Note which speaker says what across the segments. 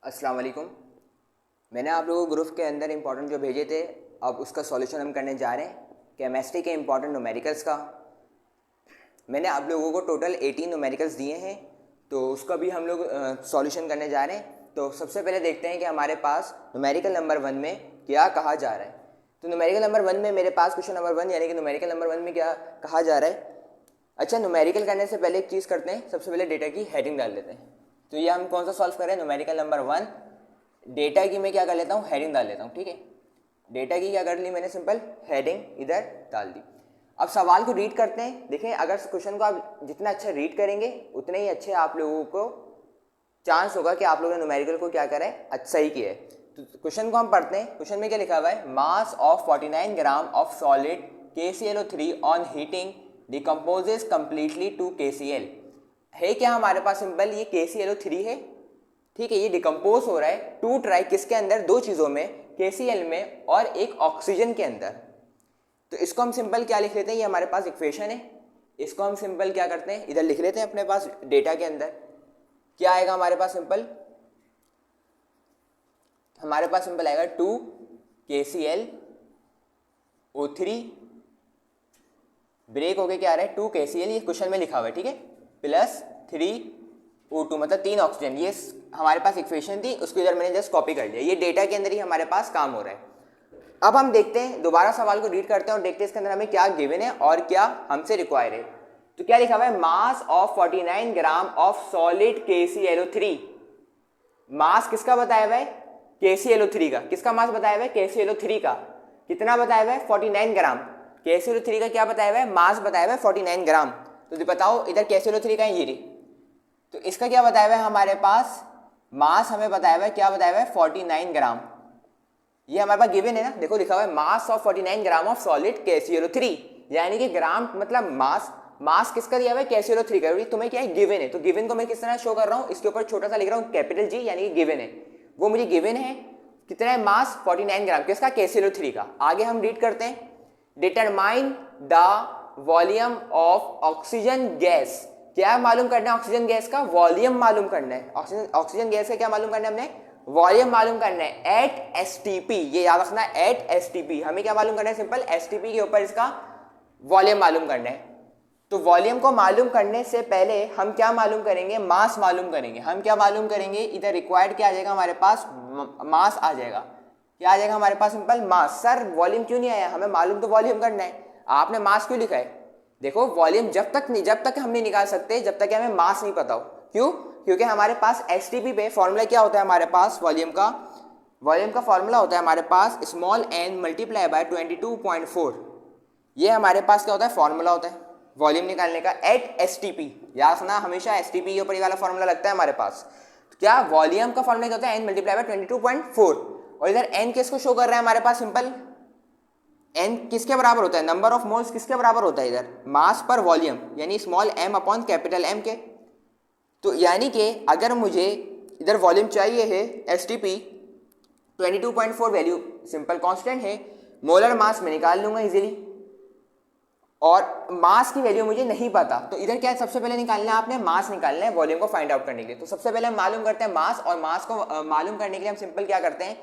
Speaker 1: अस्सलाम वालेकुम। मैंने आप लोगों को ग्रुप के अंदर इंपॉर्टेंट जो भेजे थे, अब उसका सॉल्यूशन हम करने जा रहे हैं। केमिस्ट्री के इंपॉर्टेंट न्यूमेरिकल्स का मैंने आप लोगों को टोटल 18 न्यूमेरिकल्स दिए हैं, तो उसका भी हम लोग सॉल्यूशन करने जा रहे हैं। तो सबसे पहले देखते हैं कि हमारे पास न्यूमेरिकल नंबर 1 में क्या कहा जा रहा है। तो न्यूमेरिकल नंबर 1 में मेरे पास क्वेश्चन नंबर 1 यानी कि न्यूमेरिकल नंबर 1 में क्या कहा जा रहा है। अच्छा, न्यूमेरिकल करने से पहले एक चीज़ करते हैं, सबसे पहले डेटा की हेडिंग डाल लेते हैं। तो ये हम कौन सा सॉल्व करें, न्यूमेरिकल नंबर 1। डेटा की मैं क्या कर लेता हूँ, हेडिंग डाल लेता हूँ। ठीक है, डेटा की क्या कर ली मैंने, सिंपल हेडिंग इधर डाल दी। अब सवाल को रीड करते हैं। देखें, अगर क्वेश्चन को आप जितना अच्छा रीड करेंगे उतने ही अच्छे आप लोगों को चांस होगा कि आप लोगों ने न्यूमेरिकल को क्या करें, अच्छा ही किया है। तो क्वेश्चन को हम पढ़ते हैं। क्वेश्चन में क्या लिखा हुआ है, mass of 49 gram of solid KClO3 on heating decomposes completely to KCl। है क्या हमारे पास, सिंपल ये KClO3 है। ठीक है, ये डिकम्पोज हो रहा है टू ट्राई किसके अंदर, दो चीज़ों में, KCl में और एक ऑक्सीजन के अंदर। तो इसको हम सिंपल क्या लिख लेते हैं, ये हमारे पास इक्वेशन है। इसको हम सिंपल क्या करते हैं, इधर लिख लेते हैं अपने पास डेटा के अंदर। क्या आएगा हमारे पास, सिंपल आएगा 2 KClO3 ब्रेक होके क्या आ रहा है 2 KCl, ये क्वेश्चन में लिखा हुआ है। ठीक है, प्लस 3O2 मतलब 3 ऑक्सीजन। ये हमारे पास इक्वेशन थी, उसको इधर मैंने जस्ट कॉपी कर लिया। ये डेटा के अंदर ही हमारे पास काम हो रहा है। अब हम देखते हैं, दोबारा सवाल को रीड करते हैं और देखते हैं इसके अंदर हमें क्या गिवन है और क्या हमसे रिक्वायर है। तो क्या लिखा हुआ है, mass of 49 gram of solid KClO3। मास किसका बताया हुआ है, KClO3 का। किसका मास बताया हुआ है, KClO3 का। कितना बताया हुआ है, 49 ग्राम। KClO3 का क्या बताया हुआ है, मास बताया हुआ है 49 ग्राम। तो बताओ इधर KClO3 का है ये, तो इसका क्या बताया हुआ है हमारे पास, मास हमें बताया हुआ है, क्या बताया हुआ है 49 ग्राम। ये हमारे पास गिवन है ना, देखो लिखा हुआ है mass of 49 gram of solid KClO3, यानी कि ग्राम मतलब मास। मास किसका दिया हुआ है, KClO3 का। तुम्हें क्या है, गिवन है। तो गिवन को मैं किस तरह शो कर रहा हूँ, इसके ऊपर छोटा सा लिख रहा हूँ कैपिटल G, यानी कि गिवन है। वो मुझे गिवन है, कितना है मास 49 ग्राम किसका, KClO3 का। आगे हम रीड करते हैं, determine the volume of oxygen gas. क्या मालूम करना है, ऑक्सीजन गैस का वॉल्यूम मालूम करना है। ऑक्सीजन गैस का क्या मालूम करना है, हमने वॉल्यूम मालूम करना है एट STP। ये याद रखना है, एट STP। हमें क्या मालूम करना है, सिंपल STP के ऊपर इसका वॉल्यूम मालूम करना है। तो वॉल्यूम को मालूम करने से पहले हम क्या मालूम करेंगे, मास मालूम करेंगे। हम क्या मालूम करेंगे, इधर रिक्वायर्ड क्या आ जाएगा हमारे पास, मास आ जाएगा। क्या आ जाएगा हमारे पास, सिंपल मास। सर वॉल्यूम क्यों नहीं आया, हमें मालूम तो वॉल्यूम करना है, आपने मास क्यों लिखा है। देखो वॉल्यूम जब तक हम नहीं निकाल सकते जब तक हमें मास नहीं पता हो। क्यों, क्योंकि हमारे पास STP पे फॉर्मूला क्या होता है हमारे पास, वॉल्यूम का फॉर्मूला होता है हमारे पास स्मॉल n मल्टीप्लाई बाय 22.4। ये हमारे पास क्या होता है, फॉर्मूला होता है वॉल्यूम निकालने का एट STP। याद रखना, हमेशा STP के ऊपर ये वाला फॉर्मूला लगता है हमारे पास। तो क्या वॉल्यूम का फॉर्मूला क्या होता है, n मल्टीप्लाई बाय 22.4। और इधर n किसको शो कर रहा है हमारे पास, सिंपल n किसके बराबर होता है, नंबर ऑफ मोल्स किसके बराबर होता है, इधर मास पर वॉल्यूम, यानी small m upon capital M के। तो यानी कि अगर मुझे इधर वॉल्यूम चाहिए है STP 22.4 वैल्यू सिंपल कांस्टेंट है, मोलर मास में निकाल लूंगा इजीली, और मास की वैल्यू मुझे नहीं पता। तो इधर क्या है, सबसे पहले निकालना है आपने, मास निकालना है वॉल्यूम को फाइंड आउट करने के लिए। तो सबसे पहले हम मालूम करते हैं मास, और मास को मालूम करने के लिए हम सिंपल क्या करते हैं,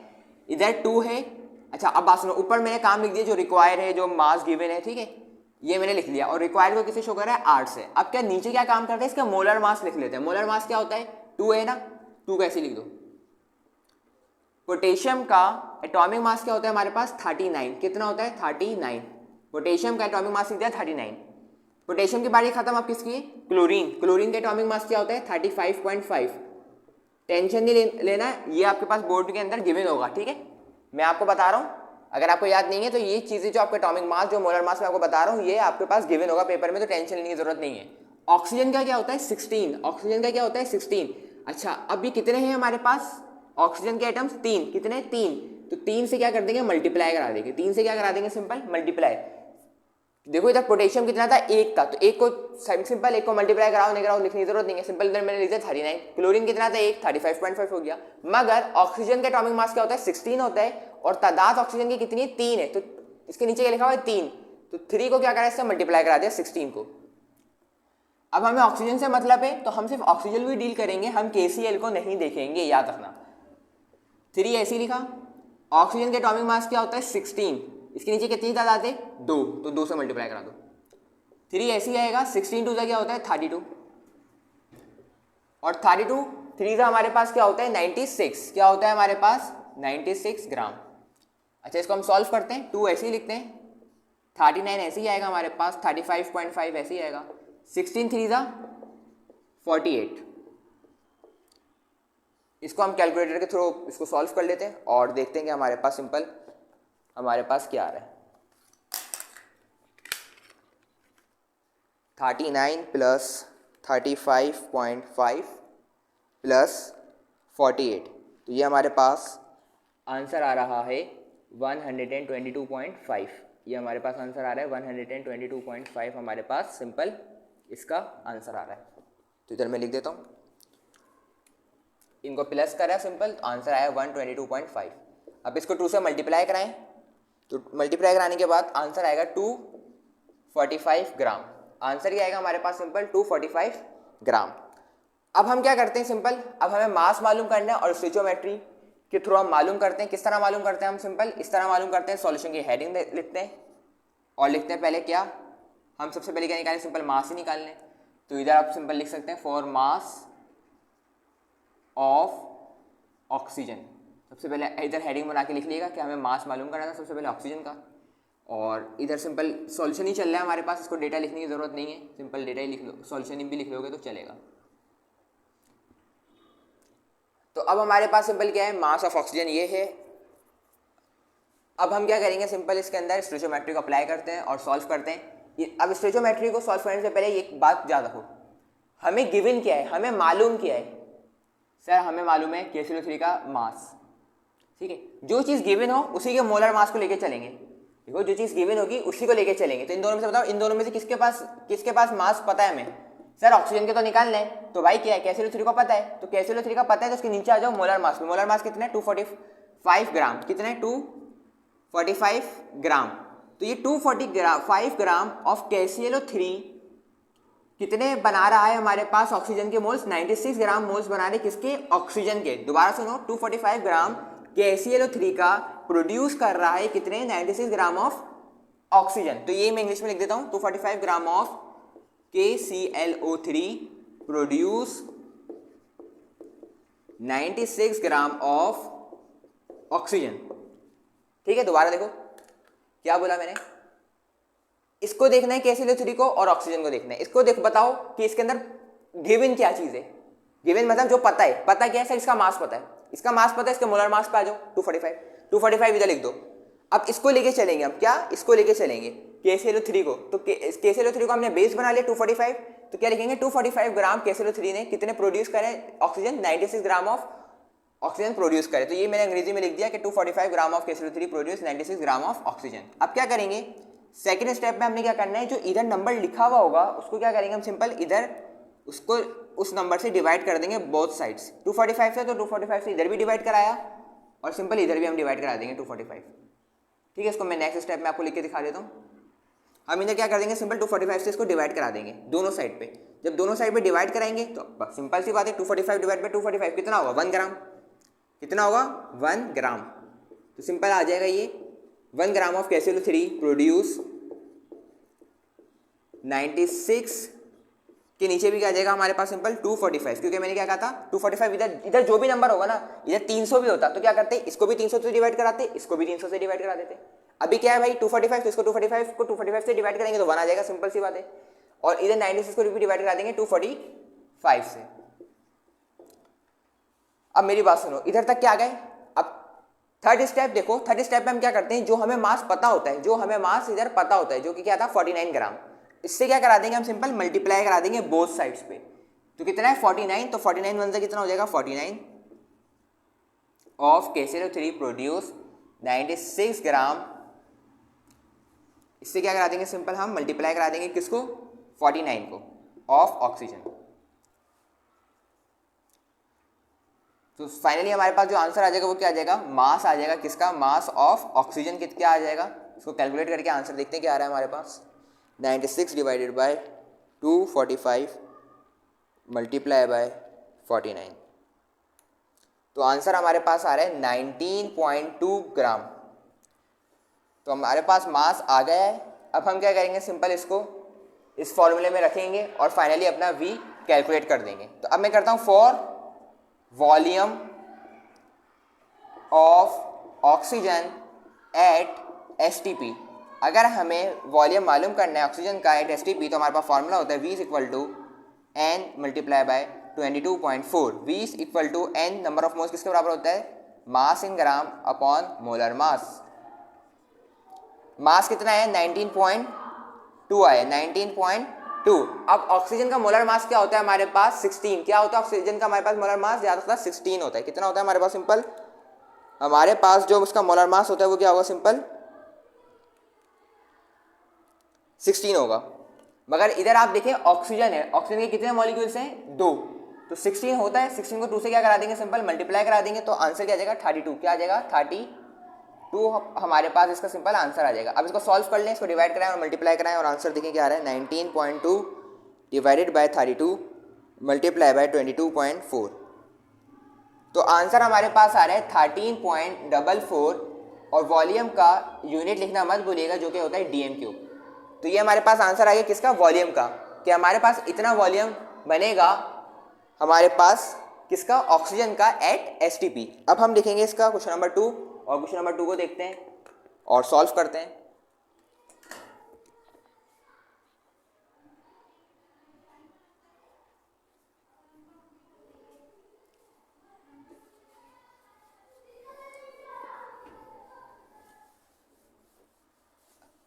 Speaker 1: इधर 2 है। अच्छा अब बात सुनो, ऊपर मैंने काम लिख दिया जो रिक्वायर है, जो मास गिवन है। ठीक है, ये मैंने लिख लिया, और रिक्वायर्ड को किसे शो कर रहा है, 8 से। अब क्या नीचे क्या काम करते हैं, इसका मोलर मास लिख लेते हैं। मोलर मास क्या होता है, 2 है ना, 2 कैसे लिख दो। पोटेशियम का एटॉमिक मास क्या होता है हमारे पास, 39। कितना होता है, 39। पोटेशियम का एटॉमिक मास लिख दिया 39। पोटेशियम की बारी खत्म, अब किसकी, क्लोरीन का एटॉमिक मास क्या होता है, 35.5। टेंशन नहीं लेना, ये आपके पास बोर्ड के अंदर गिवन होगा। ठीक है, मैं आपको बता रहा हूँ, अगर आपको याद नहीं है तो ये चीज़ें जो आपके एटॉमिक मास, जो मोलर मास मैं आपको बता रहा हूँ, ये आपके पास गिवन होगा पेपर में, तो टेंशन लेने की जरूरत नहीं है। ऑक्सीजन का क्या होता है, 16। ऑक्सीजन का क्या होता है, 16। अच्छा अब ये कितने हैं हमारे पास ऑक्सीजन के एटम्स, 3। कितने, 3। तो 3 से क्या कर देंगे, मल्टीप्लाई करा देंगे। 3 से क्या करा देंगे, सिंपल मल्टीप्लाई। देखो इधर पोटेशियम कितना था, 1 था, तो 1 को सिंपल 1 को मल्टीप्लाई कराओ, नहीं कराओ लिखने की जरूरत नहीं है, सिंपल इधर मैंने लिख दिया 39। क्लोरीन कितना था, 1, 35.5 हो गया। मगर ऑक्सीजन का एटॉमिक मास क्या होता है, 16 होता है, और तादाद ऑक्सीजन की कितनी है, 3 है। तो इसके नीचे क्या लिखा हुआ है, 3। तो 3 को क्या करा, इससे मल्टीप्लाई करा दिया 16 को। अब हमें ऑक्सीजन से मतलब है, तो हम सिर्फ ऑक्सीजन भी डील करेंगे, हम KCl को नहीं देखेंगे, याद रखना। 3 ऐसी लिखा। ऑक्सीजन के एटॉमिक मास क्या होता है 16, इसके नीचे कितनी तादाद है 2, तो 2 से मल्टीप्लाई करा दो। 3 ऐसी आएगा, 16 2 क्या होता है 32, और 32 3 का हमारे पास क्या होता है 96, क्या होता है हमारे पास 96 ग्राम। अच्छा इसको हम सॉल्व करते हैं, 2 ऐसे ही लिखते हैं, 39 ऐसे ही आएगा हमारे पास, 35.5 ऐसे ही आएगा, 16 3 48। इसको हम कैलकुलेटर के थ्रू इसको सॉल्व कर लेते हैं और देखते हैं कि हमारे पास सिंपल हमारे पास क्या आ रहा है। 39 प्लस 35.5 प्लस 48, तो ये हमारे पास आंसर आ रहा है 122.5। ये हमारे पास आंसर आ रहा है 122.5 हमारे पास सिंपल इसका आंसर आ रहा है। तो इधर मैं लिख देता हूँ, इनको प्लस करा सिंपल, तो आंसर आया 122.5। अब इसको 2 से मल्टीप्लाई कराएं, तो मल्टीप्लाई कराने के बाद आंसर आएगा 245 ग्राम। आंसर ही आएगा हमारे पास सिंपल 245 ग्राम। अब हम क्या करते हैं सिंपल, अब हमें मास मालूम करना है और स्टोइचियोमेट्री के थ्रू हम मालूम करते हैं। किस तरह मालूम करते हैं हम सिंपल, इस तरह मालूम करते हैं, सॉल्यूशन की हेडिंग लिखते हैं और लिखते हैं पहले क्या, हम सबसे पहले क्या निकालें सिंपल मास ही निकालने। तो इधर आप सिंपल लिख सकते हैं फॉर मास ऑफ ऑक्सीजन। सबसे पहले इधर हेडिंग बना के लिख लीजिएगा कि हमें मास मालूम करना था सबसे पहले ऑक्सीजन का, और इधर सिंपल सॉल्यूशन ही चल रहा है हमारे पास, इसको डेटा लिखने की ज़रूरत नहीं है, सिंपल डेटा ही लिख लो, सॉल्यूशन भी लिख लोगे तो चलेगा। तो अब हमारे पास सिंपल क्या है, मास ऑफ ऑक्सीजन ये है। अब हम क्या करेंगे सिंपल, इसके अंदर स्टोइचियोमेट्री को अप्लाई करते हैं और सॉल्व करते हैं। अब स्टोइचियोमेट्री को सॉल्व करने से पहले एक बात याद रखो, हमें गिवन क्या है, हमें मालूम क्या है सर, हमें मालूम है KClO3 का मास, ठीक है। जो चीज़ गिवन हो उसी के मोलर मास को लेके चलेंगे, देखो जो चीज़ गिवन होगी उसी को लेके चलेंगे। तो इन दोनों में से बताओ, इन दोनों में से किसके पास मास पता है हमें, सर ऑक्सीजन के तो निकाल लें, तो भाई क्या है KClO3 को पता है, तो KClO3 का पता है, तो उसके नीचे आ जाओ मोलर मास में। मोलर मास कितना है 245 ग्राम, कितना है 245 ग्राम। तो ये 245 ग्राम ऑफ KClO3 कितने बना रहा है हमारे पास ऑक्सीजन के मोल्स, 96 ग्राम मोल्स बना रहे किसके, ऑक्सीजन के। दोबारा सुनो, 245 ग्राम KClO3 का प्रोड्यूस कर रहा है कितने, 96 ग्राम ऑफ ऑक्सीजन। तो ये मैं इंग्लिश में लिख देता हूं, 245 gram of KClO3 produce 96 gram of oxygen, ठीक है। दोबारा देखो क्या बोला मैंने, इसको देखना है KClO3 को और ऑक्सीजन को देखना है। इसको देखो, बताओ कि इसके अंदर गिवन क्या चीज है, गिवन मतलब जो पता है, पता क्या है सर, इसका मास पता है, इसका मास पता है, इसके मोलर मास पे आ जाओ 245 इधर लिख दो। अब इसको लेके चलेंगे, हम क्या इसको लेके चलेंगे KClO3 को, तो KClO3 को हमने बेस बना लिया 245, तो क्या लिखेंगे 245 ग्राम KClO3 ने कितने प्रोड्यूस करे oxygen, 96 gram of oxygen produce करे। तो ये मैंने अंग्रेजी में लिख दिया कि 245 gram of KClO3 produce 96 gram of oxygen. अब क्या करेंगे सेकेंड स्टेप में, हमने क्या करना है, जो इधर नंबर लिखा हुआ होगा उसको क्या करेंगे हम सिंपल, इधर उसको उस नंबर से डिवाइड कर देंगे बोथ साइड्स। 245 से तो 245 से इधर भी डिवाइड कराया और सिंपल इधर भी हम डिवाइड करा देंगे 245, ठीक है। इसको मैं नेक्स्ट स्टेप में आपको लिख के दिखा देता हूँ। हम इधर क्या कर देंगे सिंपल 245 से इसको डिवाइड करा देंगे दोनों साइड पे। जब दोनों साइड पे डिवाइड कराएंगे तो सिंपल सी बात है, 245 डिवाइड बाई 245 कितना होगा 1 ग्राम, कितना होगा 1 ग्राम। तो सिंपल आ जाएगा ये 1 ग्राम ऑफ KClO3 प्रोड्यूस 96 के नीचे भी क्या आ जाएगा हमारे पास सिंपल 245, क्योंकि मैंने क्या कहा था 245 इधर जो भी नंबर होगा ना, इधर 300 भी होता तो क्या करते, इसको भी 300 से डिवाइड कराते, इसको भी 300 से डिवाइड करा देते। अभी क्या है भाई 245, तो इसको 245 से डिवाइड करेंगे तो 1 आ जाएगा, सिंपल सी बात है। और इधर 96 को भी डिवाइड करा देंगे 245 से। अब मेरी बात सुनो, इधर तक क्या आ गए। अब थर्ड स्टेप देखो, थर्ड स्टेप में हम क्या करते हैं, जो हमें मास पता होता है, जो हमें मास इधर पता होता है, जो कि क्या था 49 ग्राम, इससे क्या करा देंगे हम सिंपल मल्टीप्लाई करा देंगे बोथ साइड्स पे। तो कितना है 49, तो 49 वन से कितना हो जाएगा 49 ऑफ KClO3 प्रोड्यूस 96 ग्राम, इससे क्या करा देंगे सिंपल हम मल्टीप्लाई करा देंगे किसको 49 को ऑफ ऑक्सीजन। तो फाइनली हमारे पास जो आंसर आ जाएगा वो क्या आ जाएगा, मास आ जाएगा किसका, मास ऑफ ऑक्सीजन क्या आ जाएगा। इसको कैलकुलेट करके आंसर देखते हैं क्या आ रहा है हमारे पास। 96 डिवाइडेड बाय 245 मल्टीप्लाई बाय 49, तो आंसर हमारे पास आ रहा है 19.2 ग्राम। तो हमारे पास मास आ गया है। अब हम क्या करेंगे, सिंपल इसको इस फॉर्मूले में रखेंगे और फाइनली अपना V कैलकुलेट कर देंगे। तो अब मैं करता हूँ for volume of oxygen at STP। अगर हमें वॉल्यूम मालूम करना है ऑक्सीजन का एट STP, तो हमारे पास फॉर्मूला होता है V is equal to N multiply by 22.4। V is equal to N number of moles किसके बराबर होता है, मास इन ग्राम अपॉन मोलर मास। मास कितना है 19.2 आया, 19.2। अब ऑक्सीजन का मोलर मास क्या होता है हमारे पास 16। क्या होता है ऑक्सीजन का हमारे पास मोलर मास, ज़्यादा होता है 16 होता है। कितना होता है हमारे पास, सिंपल हमारे पास जो उसका मोलर मास होता है वो क्या होगा, सिंपल 16 होगा। मगर इधर आप देखिए ऑक्सीजन है, ऑक्सीजन के कितने मॉलिक्यूल्स हैं, 2, तो 16 होता है। 16 को 2 से क्या करा देंगे, सिंपल मल्टीप्लाई करा देंगे, तो आंसर क्या आ जाएगा 32। क्या आ जाएगा 32 हमारे पास इसका सिंपल आंसर आ जाएगा। अब इसको सॉल्व कर लें, इसको डिवाइड कराएं और मल्टीप्लाई कराएं और आंसर देखिए क्या आ रहा है, 19.2 डिवाइडेड बाय 32 मल्टीप्लाई बाय 22.4। तो आंसर हमारे पास आ रहा है 13.44 और वॉल्यूम का यूनिट लिखना मत भूलिएगा जो कि होता है DM3। तो ये हमारे पास आंसर आ गया किसका, वॉल्यूम का, कि हमारे पास इतना वॉल्यूम बनेगा हमारे पास किसका, ऑक्सीजन का एट STP। अब हम लिखेंगे इसका क्वेश्चन नंबर 2 और क्वेश्चन नंबर 2 को देखते हैं और सॉल्व करते हैं।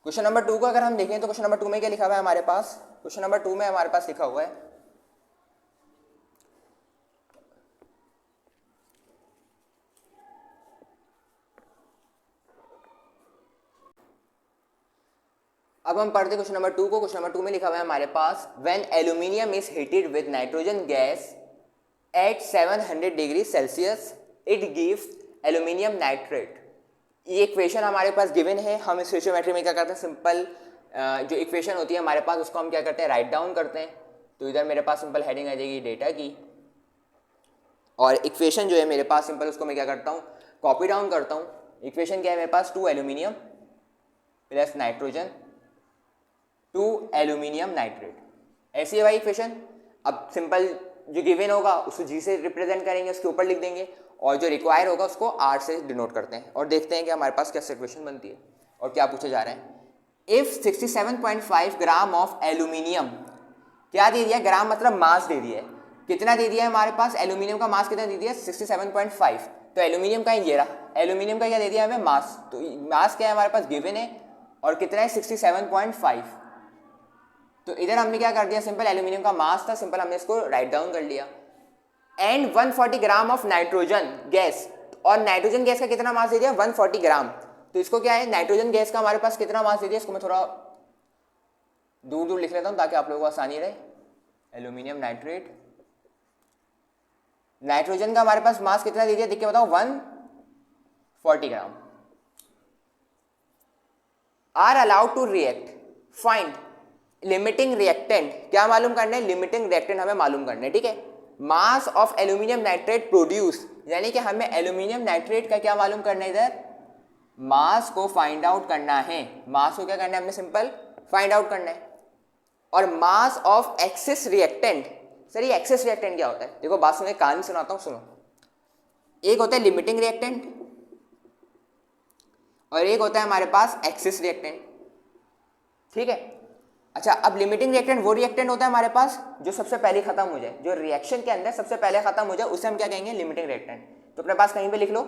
Speaker 1: क्वेश्चन नंबर 2 को अगर हम देखें तो क्वेश्चन नंबर 2 में क्या लिखा हुआ है हमारे पास, क्वेश्चन नंबर 2 में हमारे पास लिखा हुआ है अब हम पढ़ते क्वेश्चन नंबर 2 को। क्वेश्चन नंबर 2 में लिखा हुआ है हमारे पास, when aluminium is heated with nitrogen gas at 700 degree Celsius it gives aluminium nitrate. ये इक्वेशन हमारे पास गिवन है। हम इस स्टोइचियोमेट्री में क्या करते हैं, सिंपल जो इक्वेशन होती है हमारे पास उसको हम क्या करते हैं, राइट डाउन करते हैं। तो इधर मेरे पास सिंपल हेडिंग आ जाएगी डेटा की, और इक्वेशन जो है मेरे पास सिंपल उसको मैं क्या करता हूँ, कॉपी डाउन करता हूँ। इक्वेशन क्या है मेरे पास, 2 aluminium plus nitrogen 2 aluminium nitrate, ऐसी है भाई इक्वेशन। अब सिंपल जो गिवन होगा उसको G से रिप्रेजेंट करेंगे, उसके ऊपर लिख देंगे, और जो रिक्वायर होगा उसको R से डिनोट करते हैं, और देखते हैं कि हमारे पास क्या इक्वेशन बनती है और क्या पूछा जा रहा है। इफ 67.5 ग्राम ऑफ एल्यूमिनियम, क्या दे दिया, ग्राम मतलब मास दे दिया है, कितना दे दिया है हमारे पास, एल्यूमिनियम का मास कितना दे दिया है 67.5। तो एल्यूमिनियम का ये रहा, एल्यूमिनियम का क्या दे दिया हमें, मास। तो मास क्या है हमारे पास गिवन है, और कितना है 67.5। तो इधर हमने क्या कर दिया, सिंपल एल्यूमिनियम का मास था, सिंपल हमने इसको राइट डाउन कर लिया। And 140 gram of nitrogen gas, और नाइट्रोजन गैस का कितना मास दे दिया 140 ग्राम। तो इसको क्या है, नाइट्रोजन गैस का हमारे पास कितना मास दे दिया, इसको मैं थोड़ा दूर दूर लिख लेता हूँ ताकि आप लोगों को आसानी रहे। एल्यूमिनियम नाइट्रेट, नाइट्रोजन का हमारे पास मास कितना दे दिया, देख के बताओ 140 gram. Are allowed to react, find limiting reactant, क्या मालूम करना है, लिमिटिंग रिएक्टेंट हमें मालूम करना है, ठीक है। Mass of aluminium nitrate produce, यानी कि हमें एल्यूमिनियम नाइट्रेट का क्या मालूम करना है, इधर मास को फाइंड आउट करना है। मास को क्या करना है, हमने सिंपल फाइंड आउट करना है। और mass of excess reactant, sir ये एक्सेस रिएक्टेंट क्या होता है, देखो बात सुनो, कहानी सुनाता हूँ, सुनो। एक होता है लिमिटिंग रिएक्टेंट और एक होता है हमारे पास एक्सेस रिएक्टेंट, ठीक है। अच्छा, अब लिमिटिंग रिएक्टेंट वो रिएक्टेंट होता है हमारे पास जो सबसे पहले खत्म हो जाए, जो रिएक्शन के अंदर सबसे पहले खत्म हो जाए, उसे हम क्या कहेंगे, लिमिटिंग रिएक्टेंट। तो अपने पास कहीं पे लिख लो,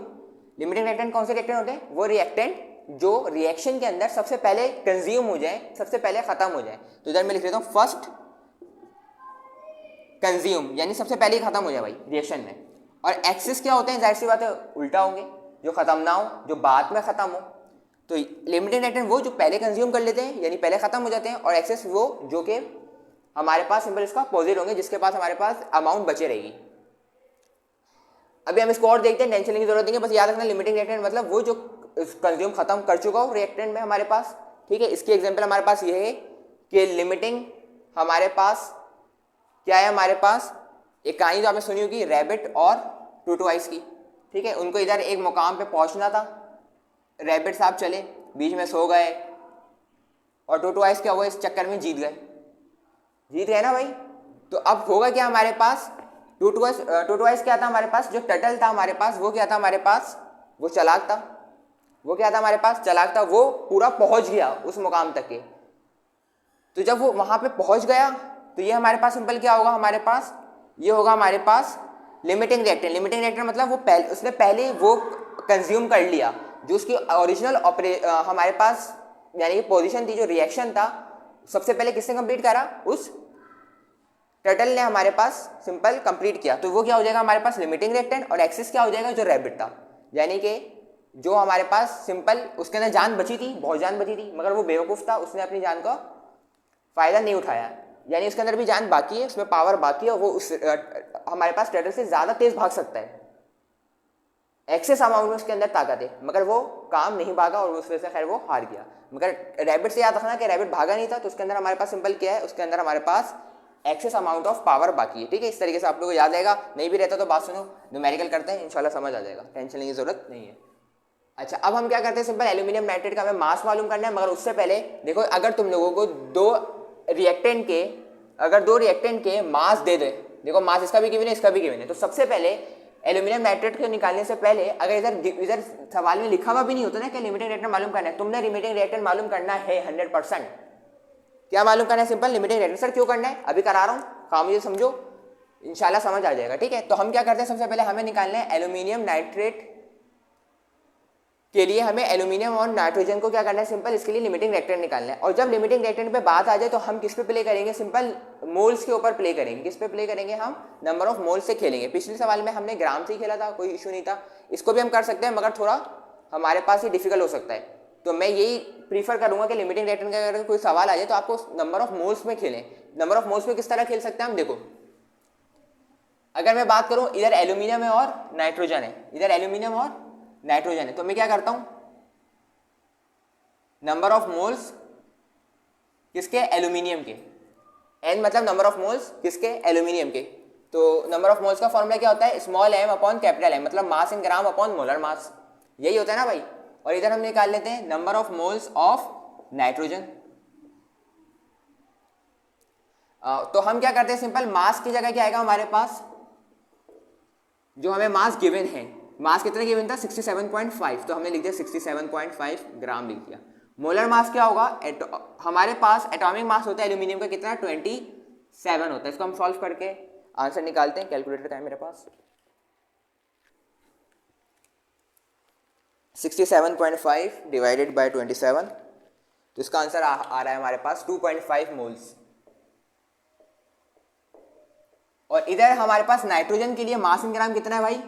Speaker 1: लिमिटिंग रिएक्टेंट कौन से रिएक्टेंट होते हैं, वो रिएक्टेंट जो रिएक्शन के अंदर सबसे पहले कंज्यूम हो जाए, सबसे पहले खत्म हो जाए। तो इधर मैं लिख लेता हूँ फर्स्ट कंज्यूम, यानी सबसे पहले ही खत्म हो जाए भाई रिएक्शन में। और एक्सेस क्या होते हैं, जाहिर सी बात है उल्टा होंगे, जो खत्म ना हो, जो बाद में खत्म हो। तो लिमिटिंग रिएक्टेंट वो जो पहले कंज्यूम कर लेते हैं यानी पहले खत्म हो जाते हैं, और एक्सेस वो जो कि हमारे पास सिंपल इसका अपोजिट होंगे, जिसके पास हमारे पास अमाउंट बचे रहेगी। अभी हम इसको और देखते हैं, टेंशन लेने की जरूरत नहीं है, बस याद रखना लिमिटिंग रिएक्टेंट मतलब वो जो कंज्यूम खत्म कर चुका हो रिएक्टेंट में हमारे पास, ठीक है। इसकी एग्जांपल हमारे पास ये है कि लिमिटिंग हमारे पास क्या है, हमारे पास एक कहानी जो आपने सुनी होगी रैबिट और टूटवाइस की, ठीक है, उनको इधर एक मुकाम पे पहुंचना था, रैबिट साहब चले, बीच में सो गए और टोटवाइस क्या हुआ, इस चक्कर में जीत गए ना भाई। तो अब होगा क्या हमारे पास, टोटवाइस क्या था हमारे पास, जो टर्टल था हमारे पास वो क्या था हमारे पास, वो चालाक था। वो क्या था हमारे पास, चालाक था। वो पूरा पहुंच गया उस मुकाम तक के। तो जब वो वहां पे पहुंच गया तो ये हमारे पास सिंपल क्या होगा, हमारे पास ये होगा हमारे पास लिमिटिंग रिएक्टेंट। लिमिटिंग रिएक्टेंट मतलब वो उसने पहले वो कंज्यूम कर लिया जो उसकी ओरिजिनल हमारे पास यानी कि पोजीशन थी, जो रिएक्शन था सबसे पहले किसने कंप्लीट करा, उस टर्टल ने हमारे पास सिंपल कंप्लीट किया। तो वो क्या हो जाएगा हमारे पास लिमिटिंग रिएक्टेंट, और एक्सिस क्या हो जाएगा, जो रैबिट था। यानी कि जो हमारे पास सिंपल उसके अंदर जान बची थी, बहुत जान बची थी, मगर वो बेवकूफ़ था, उसने अपनी जान का फ़ायदा नहीं उठाया। यानी उसके अंदर भी जान बाकी है, उसमें पावर बाकी है, और वो उस हमारे पास टर्टल से ज़्यादा तेज़ भाग सकता है। एक्सेस अमाउंट में उसके अंदर ताकत है, मगर वो काम नहीं भागा और उस वजह से खैर वो हार गया। मगर रैबिट से याद रखना कि रैबिट भागा नहीं था, तो उसके अंदर हमारे पास सिंपल क्या है, उसके अंदर हमारे पास एक्सेस अमाउंट ऑफ पावर बाकी है। ठीक है, इस तरीके से आप लोगों को याद रहेगा। नहीं भी रहता तो बात सुनो, न्यूमेरिकल करते हैं, इंशाल्लाह समझ आ जाएगा, टेंशन लेने की जरूरत नहीं है। अच्छा, अब हम क्या करते हैं, सिंपल एल्यूमिनियम नाइट्रेट का हमें मास मालूम करना है। मगर उससे पहले देखो, अगर तुम लोगों को दो रिएक्टेंट के मास दे दे, देखो मास इसका भी गिवन है, इसका भी गिवन है, तो सबसे पहले एल्यूमिनियम नाइट्रेट को निकालने से पहले अगर इधर सवाल में लिखा हुआ भी नहीं होता ना कि लिमिटिंग रिएक्टेंट मालूम करना है, तुमने लिमिटिंग रिएक्टेंट मालूम करना है 100%। क्या मालूम करना है, सिंपल लिमिटिंग रिएक्टेंट। सर क्यों करना है, अभी करा रहा हूँ, हाँ मुझे समझो, इंशाल्लाह समझ आ जाएगा। ठीक है, तो हम क्या करते हैं, सबसे पहले हमें निकालना है एल्यूमिनियम नाइट्रेट के लिए हमें एल्यूमिनियम और नाइट्रोजन को क्या करना है, सिंपल इसके लिए लिमिटिंग रिएक्टेंट निकालना है। और जब लिमिटिंग रिएक्टेंट पे बात आ जाए तो हम किस पे प्ले करेंगे, सिंपल मोल्स के ऊपर प्ले करेंगे। किस पे प्ले करेंगे, हम नंबर ऑफ मोल्स से खेलेंगे। पिछले सवाल में हमने ग्राम से ही खेला था, कोई इशू नहीं था, इसको भी हम कर सकते हैं, मगर थोड़ा हमारे पास ही डिफिकल्ट हो सकता है। तो मैं यही प्रीफर करूंगा कि लिमिटिंग रिएक्टेंट का अगर कोई सवाल आ जाए तो आपको नंबर ऑफ मोल्स में खेलें। नंबर ऑफ मोल्स में किस तरह खेल सकते हैं हम, देखो अगर मैं बात करूं, इधर एल्यूमिनियम है और नाइट्रोजन है, इधर एल्यूमिनियम और नाइट्रोजन है, तो मैं क्या करता हूं, नंबर ऑफ मोल्स किसके, एल्यूमिनियम के, एन मतलब नंबर ऑफ मोल्स किसके, एल्यूमिनियम के। तो नंबर ऑफ मोल्स का फॉर्मूला क्या होता है, small m upon capital m, मतलब मास इन ग्राम अपॉन मोलर मास, यही होता है ना भाई। और इधर हम निकाल लेते हैं number of moles of nitrogen. तो हम क्या करते हैं, सिंपल मास की जगह क्या आएगा हमारे पास, जो हमें मास गिवन है, मास कितना गिवन था 67.5, तो हमने लिख दिया 67.5 ग्राम लिख दिया। मोलर मास क्या होगा, हमारे पास एटॉमिक मास होता है एल्यूमिनियम का कितना, 27 होता है। इसको हम सॉल्व करके आंसर निकालते हैं, कैलकुलेटर का है मेरे पास। 67.5 डिवाइडेड बाय 27, तो इसका आंसर आ रहा है हमारे पास 2.5 मोल्स। और इधर हमारे पास नाइट्रोजन के लिए मास इन ग्राम कितना है भाई,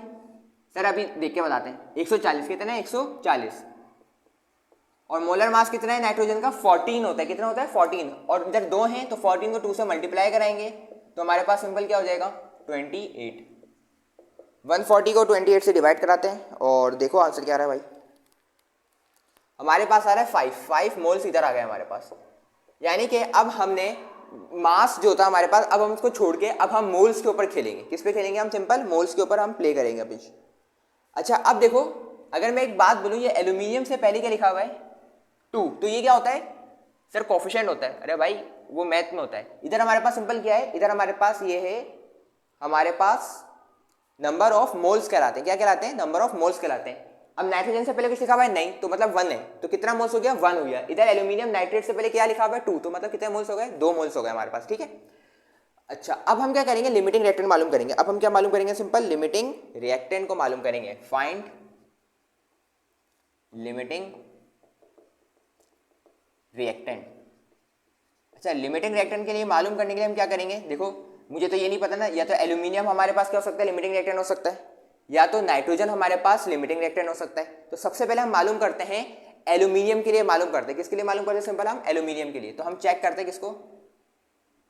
Speaker 1: सर अभी देख के बताते हैं, 140, कितना है 140। और मोलर मास कितना है नाइट्रोजन का, 14 होता है, कितना होता है 14। और इधर 2 हैं तो 14 को 2 से मल्टीप्लाई कराएंगे तो हमारे पास सिंपल क्या हो जाएगा 28। 140 को 28 से डिवाइड कराते हैं और देखो आंसर क्या आ रहा है भाई, हमारे पास आ रहा है 5 मोल्स इधर आ गए हमारे पास। यानी कि अब हमने मास जो था हमारे पास, अब हम उसको छोड़ के अब हम मोल्स के ऊपर खेलेंगे। किस पे खेलेंगे हम, सिंपल मोल्स के ऊपर हम प्ले करेंगे अभी। अच्छा अब देखो, अगर मैं एक बात बोलूँ, ये एल्यूमिनियम से पहले क्या लिखा हुआ है 2, तो ये क्या होता है सर, कोफिशिएंट होता है। अरे भाई वो मैथ में होता है। इधर हमारे पास सिंपल क्या है, इधर हमारे पास ये है, हमारे पास नंबर ऑफ मोल्स कहलाते हैं। क्या कहलाते हैं, नंबर ऑफ मोल्स कहलाते हैं। अब नाइट्रोजन से पहले कुछ लिखा हुआ है नहीं, तो मतलब 1 है, तो कितना मोल्स हो गया 1 हो गया। इधर एल्यूमिनियम नाइट्रेट से पहले क्या लिखा हुआ है 2, तो मतलब कितने मोल्स हो गए 2 मोल्स हो गए हमारे पास। ठीक है, अच्छा अब हम क्या करेंगे, लिमिटिंग रिएक्टेंट मालूम करेंगे। अब हम क्या मालूम करेंगे, सिंपल लिमिटिंग रिएक्टेंट को मालूम करेंगे। Find limiting reactant. अच्छा लिमिटिंग रिएक्टेंट के लिए मालूम करने के लिए हम क्या करेंगे, देखो मुझे तो ये नहीं पता ना, या तो एल्यूमिनियम हमारे पास क्या हो सकता है लिमिटिंग रिएक्टेंट हो सकता है, या तो नाइट्रोजन हमारे पास लिमिटिंग रिएक्टेंट हो सकता है। तो सबसे पहले हम मालूम करते हैं एल्यूमिनियम के लिए मालूम करते हैं। किसके लिए मालूम करते हैं, सिंपल हम एल्यूमिनियम के लिए। तो हम चेक करते हैं किसको,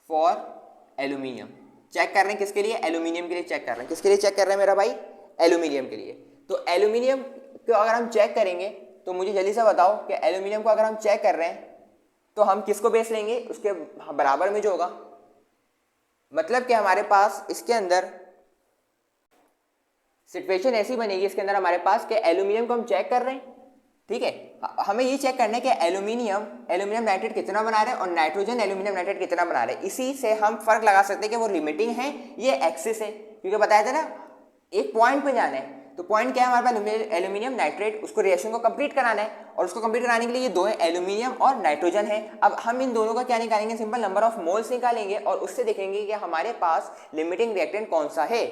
Speaker 1: फॉर एल्यूमिनियम चेक कर रहे हैं, किसके लिए एल्यूमिनियम के लिए चेक कर रहे हैं। किसके लिए चेक कर रहे हैं मेरा भाई, एल्यूमिनियम के लिए। तो एल्यूमिनियम को अगर हम चेक करेंगे तो मुझे जल्दी से बताओ कि एल्यूमिनियम को अगर हम चेक कर रहे हैं तो हम किसको बेस लेंगे, उसके बराबर में जो होगा, मतलब कि हमारे पास इसके अंदर सिचुएशन ऐसी बनेगी इसके अंदर हमारे पास कि एल्यूमिनियम को हम चेक कर रहे हैं, ठीक है, हमें ये चेक करना है कि एल्यूमिनियम नाइट्रेट कितना बना रहे हैं और नाइट्रोजन एल्यूमिनियम नाइट्रेट कितना बना रहे हैं। इसी से हम फर्क लगा सकते हैं कि वो लिमिटिंग है ये एक्सिस है, क्योंकि बताया था ना एक पॉइंट पे जाना है। तो पॉइंट क्या है हमारे पास, एल्यूमिनियम नाइट्रेट, उसको रिएक्शन को कंप्लीट कराना है और उसको कंप्लीट कराने के लिए ये दो है, एल्यूमिनियम और नाइट्रोजन है। अब हम इन दोनों का क्या निकालेंगे, सिंपल नंबर ऑफ मोल्स निकालेंगे और उससे देखेंगे कि हमारे पास लिमिटिंग रिएक्टेंट कौन सा है।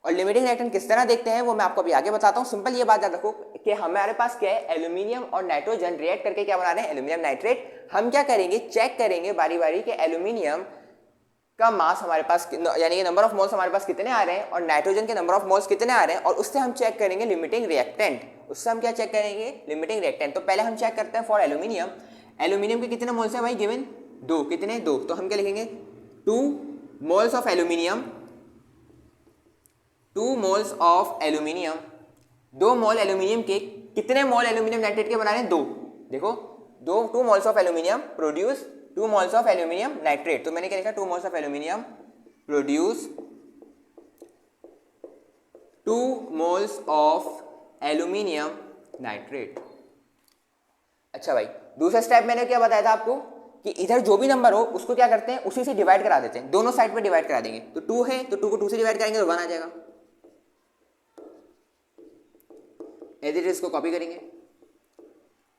Speaker 1: और लिमिटिंग रिएक्टेंट किस तरह देखते हैं वो मैं आपको अभी आगे बताता हूँ। सिंपल ये बात याद रखो कि हमारे पास क्या है, एल्यूमिनियम और नाइट्रोजन रिएक्ट करके क्या बना रहे हैं, एल्यूमिनियम नाइट्रेट। हम क्या करेंगे, चेक करेंगे बारी बारी कि एल्यूमिनियम का मास हमारे पास यानी कि नंबर ऑफ मोल्स हमारे पास कितने आ रहे हैं और नाइट्रोजन के नंबर ऑफ मोल्स कितने आ रहे हैं, और उससे हम चेक करेंगे लिमिटिंग रिएक्टेंट। उससे हम क्या चेक करेंगे, लिमिटिंग रिएक्टेंट। तो पहले हम चेक करते हैं फॉर एल्यूमिनियम, एल्यूमिनियम के कितने मोल्स हैं भाई, गिवन 2, कितने 2, तो हम क्या लिखेंगे 2 moles of aluminium, 2 moles of aluminium, 2 mole aluminium के कितने मोल एल्यूमिनियम नाइट्रेट के बना रहे हैं, 2, देखो 2 moles of aluminium produce 2 moles of aluminium nitrate. तो मैंने क्या लिखा, 2 moles of aluminium produce 2 moles of aluminium nitrate. अच्छा भाई, दूसरा स्टेप मैंने क्या बताया था आपको कि इधर जो भी नंबर हो उसको क्या करते हैं, उसी से डिवाइड करा देते हैं, दोनों साइड पे डिवाइड करा देंगे। तो 2 है तो 2 को 2 से डिवाइड करेंगे तो 1 आ जाएगा, एज इट इज को कॉपी करेंगे।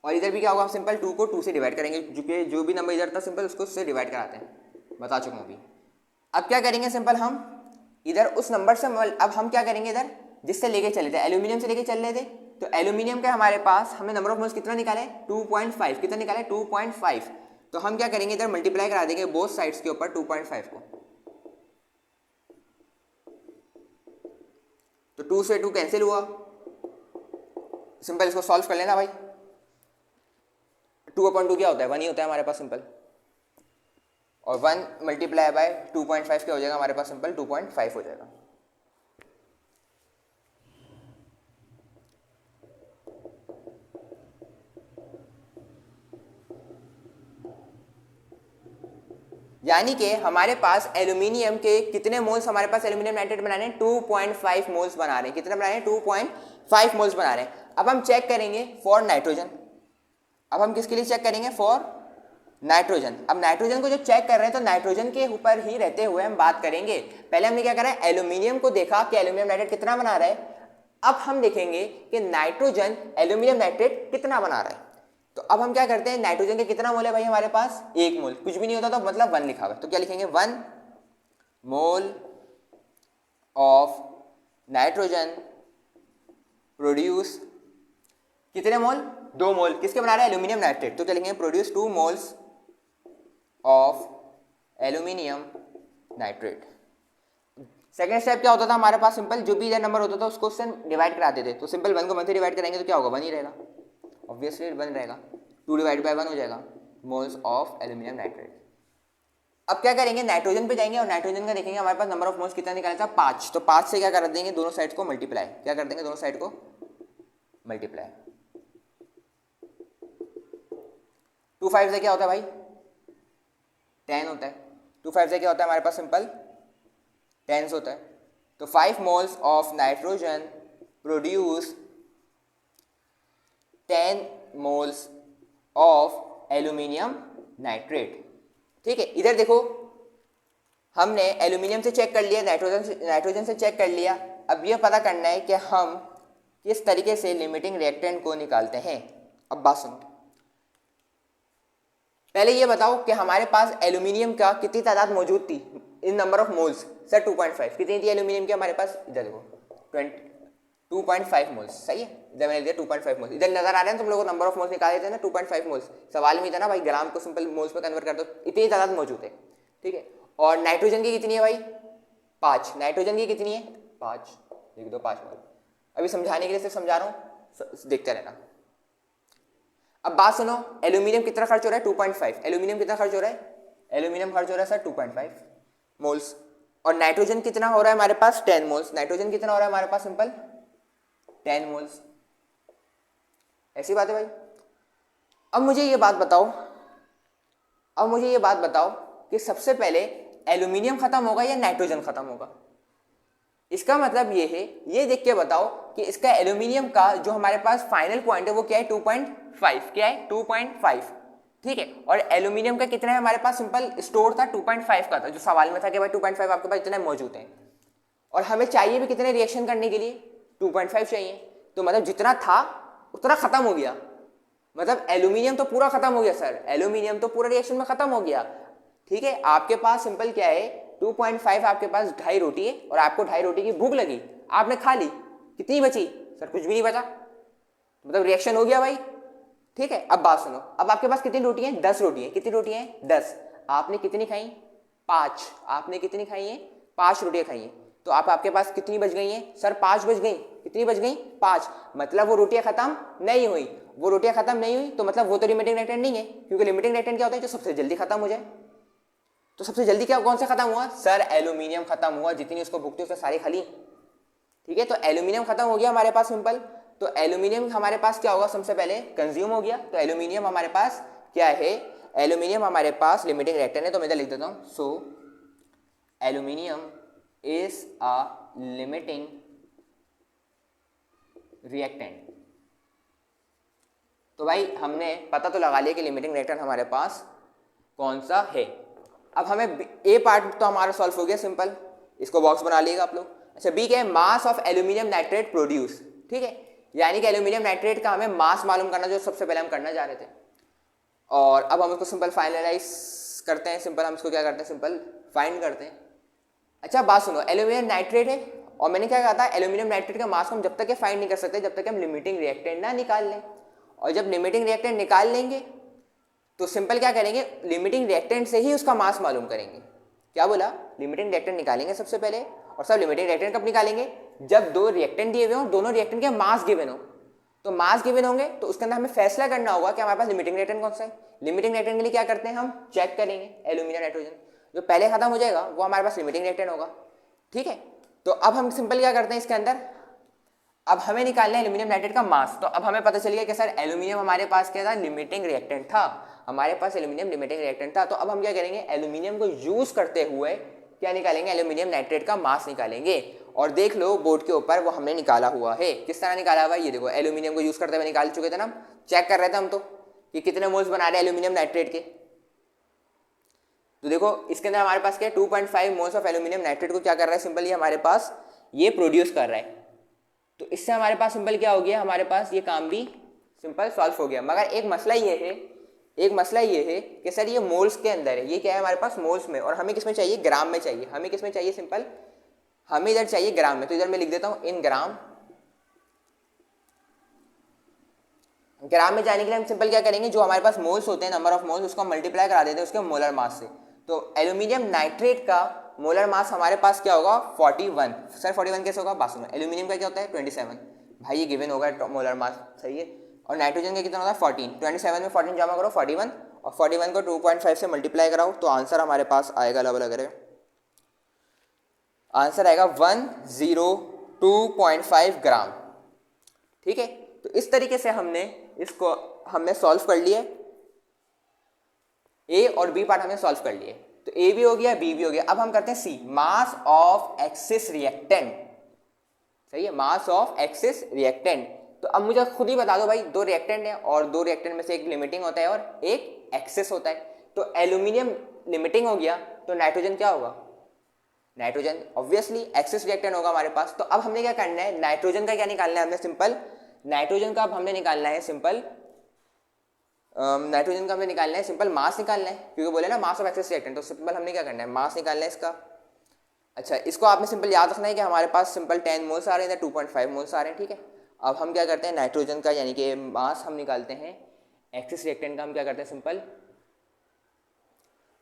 Speaker 1: और इधर भी क्या होगा, सिंपल 2 को 2 से डिवाइड करेंगे, क्योंकि जो भी नंबर इधर था सिंपल उसको उससे डिवाइड कराते हैं, बता चुका हूँ अभी। अब क्या करेंगे, सिंपल हम इधर उस नंबर से अब हम क्या करेंगे, इधर जिससे लेके चले थे, एल्यूमिनियम से लेके चल रहे थे, तो एल्यूमिनियम का हमारे पास हमने नंबर ऑफ मोल्स कितना निकाला है, 2.5, कितना निकाला है 2.5। तो हम क्या करेंगे, इधर मल्टीप्लाई करा देंगे बोथ साइड्स के ऊपर 2.5 को, तो 2 से 2 कैंसिल हुआ। सिंपल इसको सॉल्व कर लेना भाई, 2/2 क्या होता है, 1 ही होता है हमारे पास सिंपल, और 1 मल्टीप्लाई बाय 2.5 क्या हो जाएगा हमारे पास, सिंपल 2.5 हो जाएगा। यानी कि हमारे पास एल्यूमिनियम के कितने मोल्स हमारे पास एल्यूमिनियम नाइट्रेट बना रहे हैं, 2.5 मोल्स बना रहे हैं। कितने बना रहे हैं, 2.5 मोल्स बना रहे हैं। अब हम चेक करेंगे फॉर नाइट्रोजन, अब हम किसके लिए चेक करेंगे, फॉर नाइट्रोजन। अब नाइट्रोजन को जो चेक कर रहे हैं तो नाइट्रोजन के ऊपर ही रहते हुए हम बात करेंगे। पहले हमने क्या करा है, एल्यूमिनियम को देखा कि एल्यूमिनियम नाइट्रेट कितना बना रहा है। अब हम देखेंगे कि नाइट्रोजन एल्यूमिनियम नाइट्रेट कितना बना रहा है। तो अब हम क्या करते हैं, नाइट्रोजन के कितना मोल है भाई हमारे पास, 1 मोल, कुछ भी नहीं होता तो मतलब 1 लिखा हुआ है, तो क्या लिखेंगे 1 मोल ऑफ नाइट्रोजन प्रोड्यूस कितने मोल, 2 मोल, किसके बना रहे हैं, एल्यूमिनियम नाइट्रेट। तो क्या लिखेंगे, produce 2 moles of aluminium nitrate. Second step क्या होता था हमारे पास, सिंपल जो भी इधर नंबर होता था उसको उससे डिवाइड करा देते। तो सिंपल 1 को 1 से डिवाइड करेंगे तो क्या होगा, 1 ही रहेगा, ऑब्वियसली 1 रहेगा, 2 डिवाइड बाय 1 हो जाएगा, मोल्स ऑफ एल्यूमिनियम नाइट्रेट। अब क्या करेंगे, नाइट्रोजन पे जाएंगे और नाइट्रोजन का देखेंगे हमारे पास नंबर ऑफ मोल्स कितना निकाला था, 5। तो 5 से क्या कर देंगे, दोनों साइड को मल्टीप्लाई, क्या कर देंगे, दोनों साइड को मल्टीप्लाई। 2 5 से क्या होता है भाई, 10 होता है। 2 5 से क्या होता है हमारे पास, सिंपल 10 होता है। तो 5 moles of nitrogen produce 10 moles of aluminium nitrate. ठीक है, इधर देखो हमने एल्यूमिनियम से चेक कर लिया, नाइट्रोजन से चेक कर लिया। अब यह पता करना है कि हम किस तरीके से लिमिटिंग रिएक्टेंट को निकालते हैं। अब बात सुनो, पहले ये बताओ कि हमारे पास एल्यूमिनियम का कितनी तादाद मौजूद थी इन नंबर ऑफ मोल्स, सर 2.5 कितनी थी एल्यूमिनियम की हमारे पास, इधर देखो 2.5 मोल्स, सही है, इधर मैंने दिया 2.5 मोल्स, इधर नजर आ रहे हैं तुम लोगों को नंबर ऑफ मोल्स निकाले थे ना 2.5 मोल्स, सवाल में था ना भाई ग्राम को सिंपल मोल्स में कन्वर्ट कर दो, इतनी तादाद मौजूद है। ठीक है, और नाइट्रोजन की कितनी है भाई, 5, नाइट्रोजन की कितनी है 5, लिख दो 5 मोल। अभी समझाने के लिए सिर्फ समझा रहा हूँ, देखते रहना। अब बात सुनो, एल्यूमिनियम कितना खर्च हो रहा है 2.5, एल्यूमिनियम कितना खर्च हो रहा है, एल्यूमिनियम खर्च हो रहा है सर 2.5 मोल्स, और नाइट्रोजन कितना हो रहा है हमारे पास 10 मोल्स, नाइट्रोजन कितना हो रहा है हमारे पास सिंपल 10 मोल्स, ऐसी बात है भाई। अब मुझे ये बात बताओ कि सबसे पहले एल्यूमिनियम खत्म होगा या नाइट्रोजन खत्म होगा, इसका मतलब ये है, ये देख के बताओ कि इसका एल्यूमिनियम का जो हमारे पास फाइनल पॉइंट है वो क्या है 2.5, क्या है 2.5, ठीक है। और एल्यूमिनियम का कितना है हमारे पास, सिंपल स्टोर था 2.5 का था, जो सवाल में था कि भाई 2.5 आपके पास इतने मौजूद हैं, और हमें चाहिए भी कितने रिएक्शन करने के लिए 2.5 चाहिए। तो मतलब जितना था उतना खत्म हो गया, मतलब एल्यूमिनियम तो पूरा खत्म हो गया सर, एल्यूमिनियम तो पूरा रिएक्शन में खत्म हो गया, ठीक है। आपके पास सिंपल क्या है 2.5, आपके पास 2.5 रोटी है और आपको 2.5 रोटी की भूख लगी, आपने खा ली, कितनी बची सर, कुछ भी नहीं बचा, मतलब रिएक्शन हो गया भाई, ठीक है। अब बात सुनो, अब आपके पास कितनी रोटी है, 10 रोटी है, कितनी रोटी है 10, आपने कितनी खाई 5, आपने कितनी खाई है 5 रोटियां खाई हैं, तो आपके पास कितनी बच गई हैं सर, 5 बच गई, कितनी बच गई 5, मतलब वो रोटियां खत्म नहीं हुई, वो रोटियां खत्म नहीं हुई तो मतलब वो तो लिमिटिंग रिएक्टेंट नहीं है, क्योंकि लिमिटिंग रिएक्टेंट क्या होता है, जो सबसे जल्दी खत्म हो जाए। तो सबसे जल्दी क्या कौन सा खत्म हुआ सर, एल्यूमिनियम खत्म हुआ, जितनी उसको भुगती उसने सारी खाली, ठीक है। तो एल्यूमिनियम खत्म हो गया हमारे पास सिंपल, तो एल्यूमिनियम हमारे पास क्या होगा, सबसे पहले कंज्यूम हो गया, तो एल्यूमिनियम हमारे पास क्या है, एल्यूमिनियम हमारे पास लिमिटिंग रिएक्टेंट है, तो मैं इधर लिख देता हूं, so aluminium is a limiting reactant. तो भाई हमने पता तो लगा लिया कि लिमिटिंग रिएक्टेंट हमारे पास कौन सा है। अब हमें ए पार्ट तो हमारा सॉल्व हो गया सिंपल, इसको बॉक्स बना लिएगा आप लोग। अच्छा बी क्या है, mass of aluminium nitrate produce, ठीक है, यानी कि एल्यूमिनियम नाइट्रेट का हमें मास मालूम करना, जो सबसे पहले हम करना चाह रहे थे। और अब हम इसको सिंपल फाइनलाइज करते हैं, सिंपल हम इसको क्या करते हैं, सिंपल फाइंड करते हैं। अच्छा बात सुनो, एल्यूमिनियम नाइट्रेट है और मैंने क्या कहा था, एल्यूमिनियम नाइट्रेट का मास को हम जब तक फाइंड नहीं कर सकते जब तक हम लिमिटिंग रिएक्टेंट ना निकाल लें, और जब लिमिटिंग रिएक्टेंट निकाल लेंगे तो सिंपल क्या करेंगे, लिमिटिंग रिएक्टेंट से ही उसका मास मालूम करेंगे। क्या बोला, लिमिटिंग रिएक्टेंट निकालेंगे सबसे पहले, और सब लिमिटिंग रिएक्टेंट कब निकालेंगे, जब 2 रिएक्टेंट दिए हुए हों, दोनों रिएक्टेंट के मास गिवन हो, तो मास गिवन होंगे तो उसके अंदर हमें फैसला करना होगा कि हमारे पास लिमिटिंग रिएक्टेंट कौन सा है। लिमिटिंग रिएक्टेंट के लिए क्या करते हैं, हम चेक करेंगे एल्यूमिनियम नाइट्रोजन, जो पहले खत्म हो जाएगा वो हमारे पास लिमिटिंग रिएक्टेंट होगा, ठीक है। तो अब हम सिंपल क्या करते हैं इसके अंदर, अब हमें निकालना है एल्यूमिनियम नाइट्रेट का मास। तो अब हमें पता चल गया कि सर एल्यूमिनियम हमारे पास क्या था, लिमिटिंग रिएक्टेंट था, हमारे पास एल्यूमिनियम लिमिटिंग रिएक्टेंट था। तो अब हम क्या करेंगे, एल्यूमिनियम को यूज करते हुए क्या निकालेंगे, एल्यूमिनियम नाइट्रेट का मास निकालेंगे। और देख लो बोर्ड के ऊपर वो हमने निकाला हुआ है, किस तरह निकाला हुआ है, ये देखो एल्यूमिनियम को यूज करते हुए निकाल चुके थे ना, चेक कर रहे थे हम तो कि कितने मोल्स बना रहे हैं एल्यूमिनियम नाइट्रेट के। तो देखो इसके अंदर हमारे पास क्या है, 2.5 मोल्स ऑफ एल्यूमिनियम नाइट्रेट को क्या कर रहा है सिंपल, ये हमारे पास ये प्रोड्यूस कर रहा है। तो इससे हमारे पास सिंपल क्या हो गया, हमारे पास ये काम भी सिंपल सॉल्व हो गया। मगर एक मसला ये है, एक मसला ये है कि सर ये मोल्स के अंदर है, ये क्या है हमारे पास मोल्स में, और हमें किसमें चाहिए, ग्राम में चाहिए, हमें किसमें चाहिए सिंपल, हमें इधर चाहिए ग्राम में। तो इधर मैं लिख देता हूं इन ग्राम, ग्राम में जाने के लिए हम सिंपल क्या करेंगे, जो हमारे पास मोल्स होते हैं, नंबर ऑफ मोल्स, उसको मल्टीप्लाई करा देते हैं उसके मोलर मास से। तो एल्यूमिनियम नाइट्रेट का मोलर मास हमारे पास क्या होगा 41, सर 41 कैसे होगा, बात सुनो, एल्यूमिनियम का क्या होता है 27, भाई ये गिवन होगा मोलर मास, सही है। और नाइट्रोजन का कितना होता है 14, 27 में 14 जमा करो 41, और 41 को 2.5 से मल्टीप्लाई कराओ तो आंसर हमारे पास आएगा, लगभग लग रहा है आंसर आएगा 102.5 ग्राम, ठीक है। तो इस तरीके से हमने सॉल्व कर लिया, ए और बी पार्ट हमने सॉल्व कर लिए, तो ए भी हो गया बी भी हो गया। अब हम करते हैं सी, मास ऑफ एक्सिस रिएक्टेंट, सही है, मास ऑफ एक्सिस रिएक्टेंट। तो अब मुझे खुद ही बता दो भाई, 2 रिएक्टेंट है और 2 रिएक्टेंट में से एक लिमिटिंग होता है और एक एक्सिस होता है। तो एल्यूमिनियम लिमिटिंग हो गया, तो नाइट्रोजन क्या होगा, नाइट्रोजन ऑब्वियसली एक्सिस रिएक्टेंट होगा हमारे पास। तो अब हमने क्या करना है, नाइट्रोजन का क्या निकालना है हमने सिंपल, नाइट्रोजन का अब हमने निकालना है सिंपल, नाइट्रोजन का हमने निकालना है सिंपल मास निकालना है, क्योंकि बोले ना मास ऑफ एक्सिस रिएक्टेंट, तो सिंपल हमने क्या करना है मास निकालना है इसका। अच्छा इसको आपने सिंपल याद रखना है कि हमारे पास सिंपल 10 मोल्स आ रहे हैं, 2.5 मोल्स आ रहे हैं, ठीक है। अब हम क्या करते हैं, नाइट्रोजन का यानी कि मास हम निकालते हैं, एक्सिस रिएक्टेंट का हम क्या करते हैं सिंपल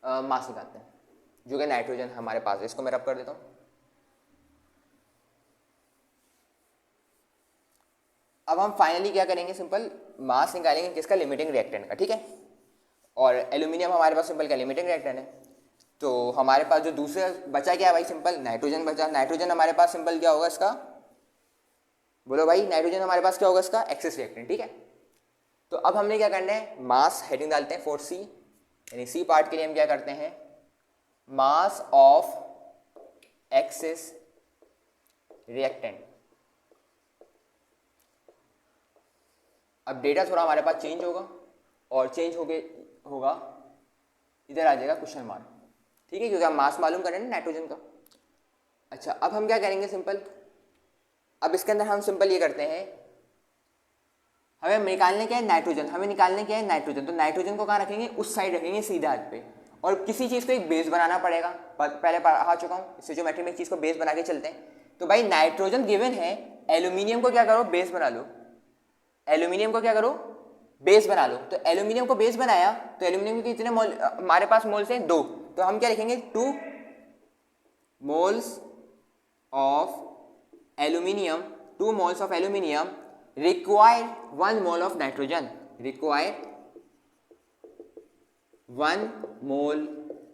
Speaker 1: मास निकालते हैं, जो कि नाइट्रोजन हमारे पास है। इसको मैं रब कर देता हूँ। अब हम फाइनली क्या करेंगे, सिंपल मास निकालेंगे किसका, लिमिटिंग रिएक्टेंट का, ठीक है। और एल्यूमिनियम हमारे पास सिंपल क्या लिमिटिंग रिएक्टेंट है, तो हमारे पास जो दूसरे बचा क्या है भाई, सिंपल नाइट्रोजन बचा। नाइट्रोजन हमारे पास सिंपल क्या होगा इसका, बोलो भाई, नाइट्रोजन हमारे पास क्या होगा इसका, एक्सिस रिएक्टेंट, ठीक है। तो अब हमने क्या करना है, मास हेडिंग डालते हैं फॉर सी, यानी सी पार्ट के लिए हम क्या करते हैं, मास ऑफ एक्सिस रिएक्टेंट। अब डेटा थोड़ा हमारे पास चेंज होगा और चेंज होगा इधर आ जाएगा क्वेश्चन मार्क, ठीक है, क्योंकि हम मास मालूम करें ना नाइट्रोजन का। अच्छा, अब हम क्या करेंगे सिंपल, अब इसके अंदर हम सिंपल ये करते हैं, हमें निकालने क्या है नाइट्रोजन, तो नाइट्रोजन को कहाँ रखेंगे, उस साइड रखेंगे सीधा हाथ पे, और किसी चीज़ को एक बेस बनाना पड़ेगा, पहले पढ़ा चुका हूँ, इससे जो मैट्रिक में एक चीज़ को बेस बना के चलते हैं। तो भाई नाइट्रोजन गिवन है, एल्यूमिनियम को क्या करो, बेस बना लो, एल्यूमिनियम को क्या करो, बेस बना लो। तो एल्यूमिनियम को बेस बनाया, तो एल्यूमिनियम के कितने मोल हमारे पास मोल्स हैं, 2, तो हम क्या लिखेंगे 2 moles of aluminium, 2 moles of aluminium require 1 mole of nitrogen, require 1 mole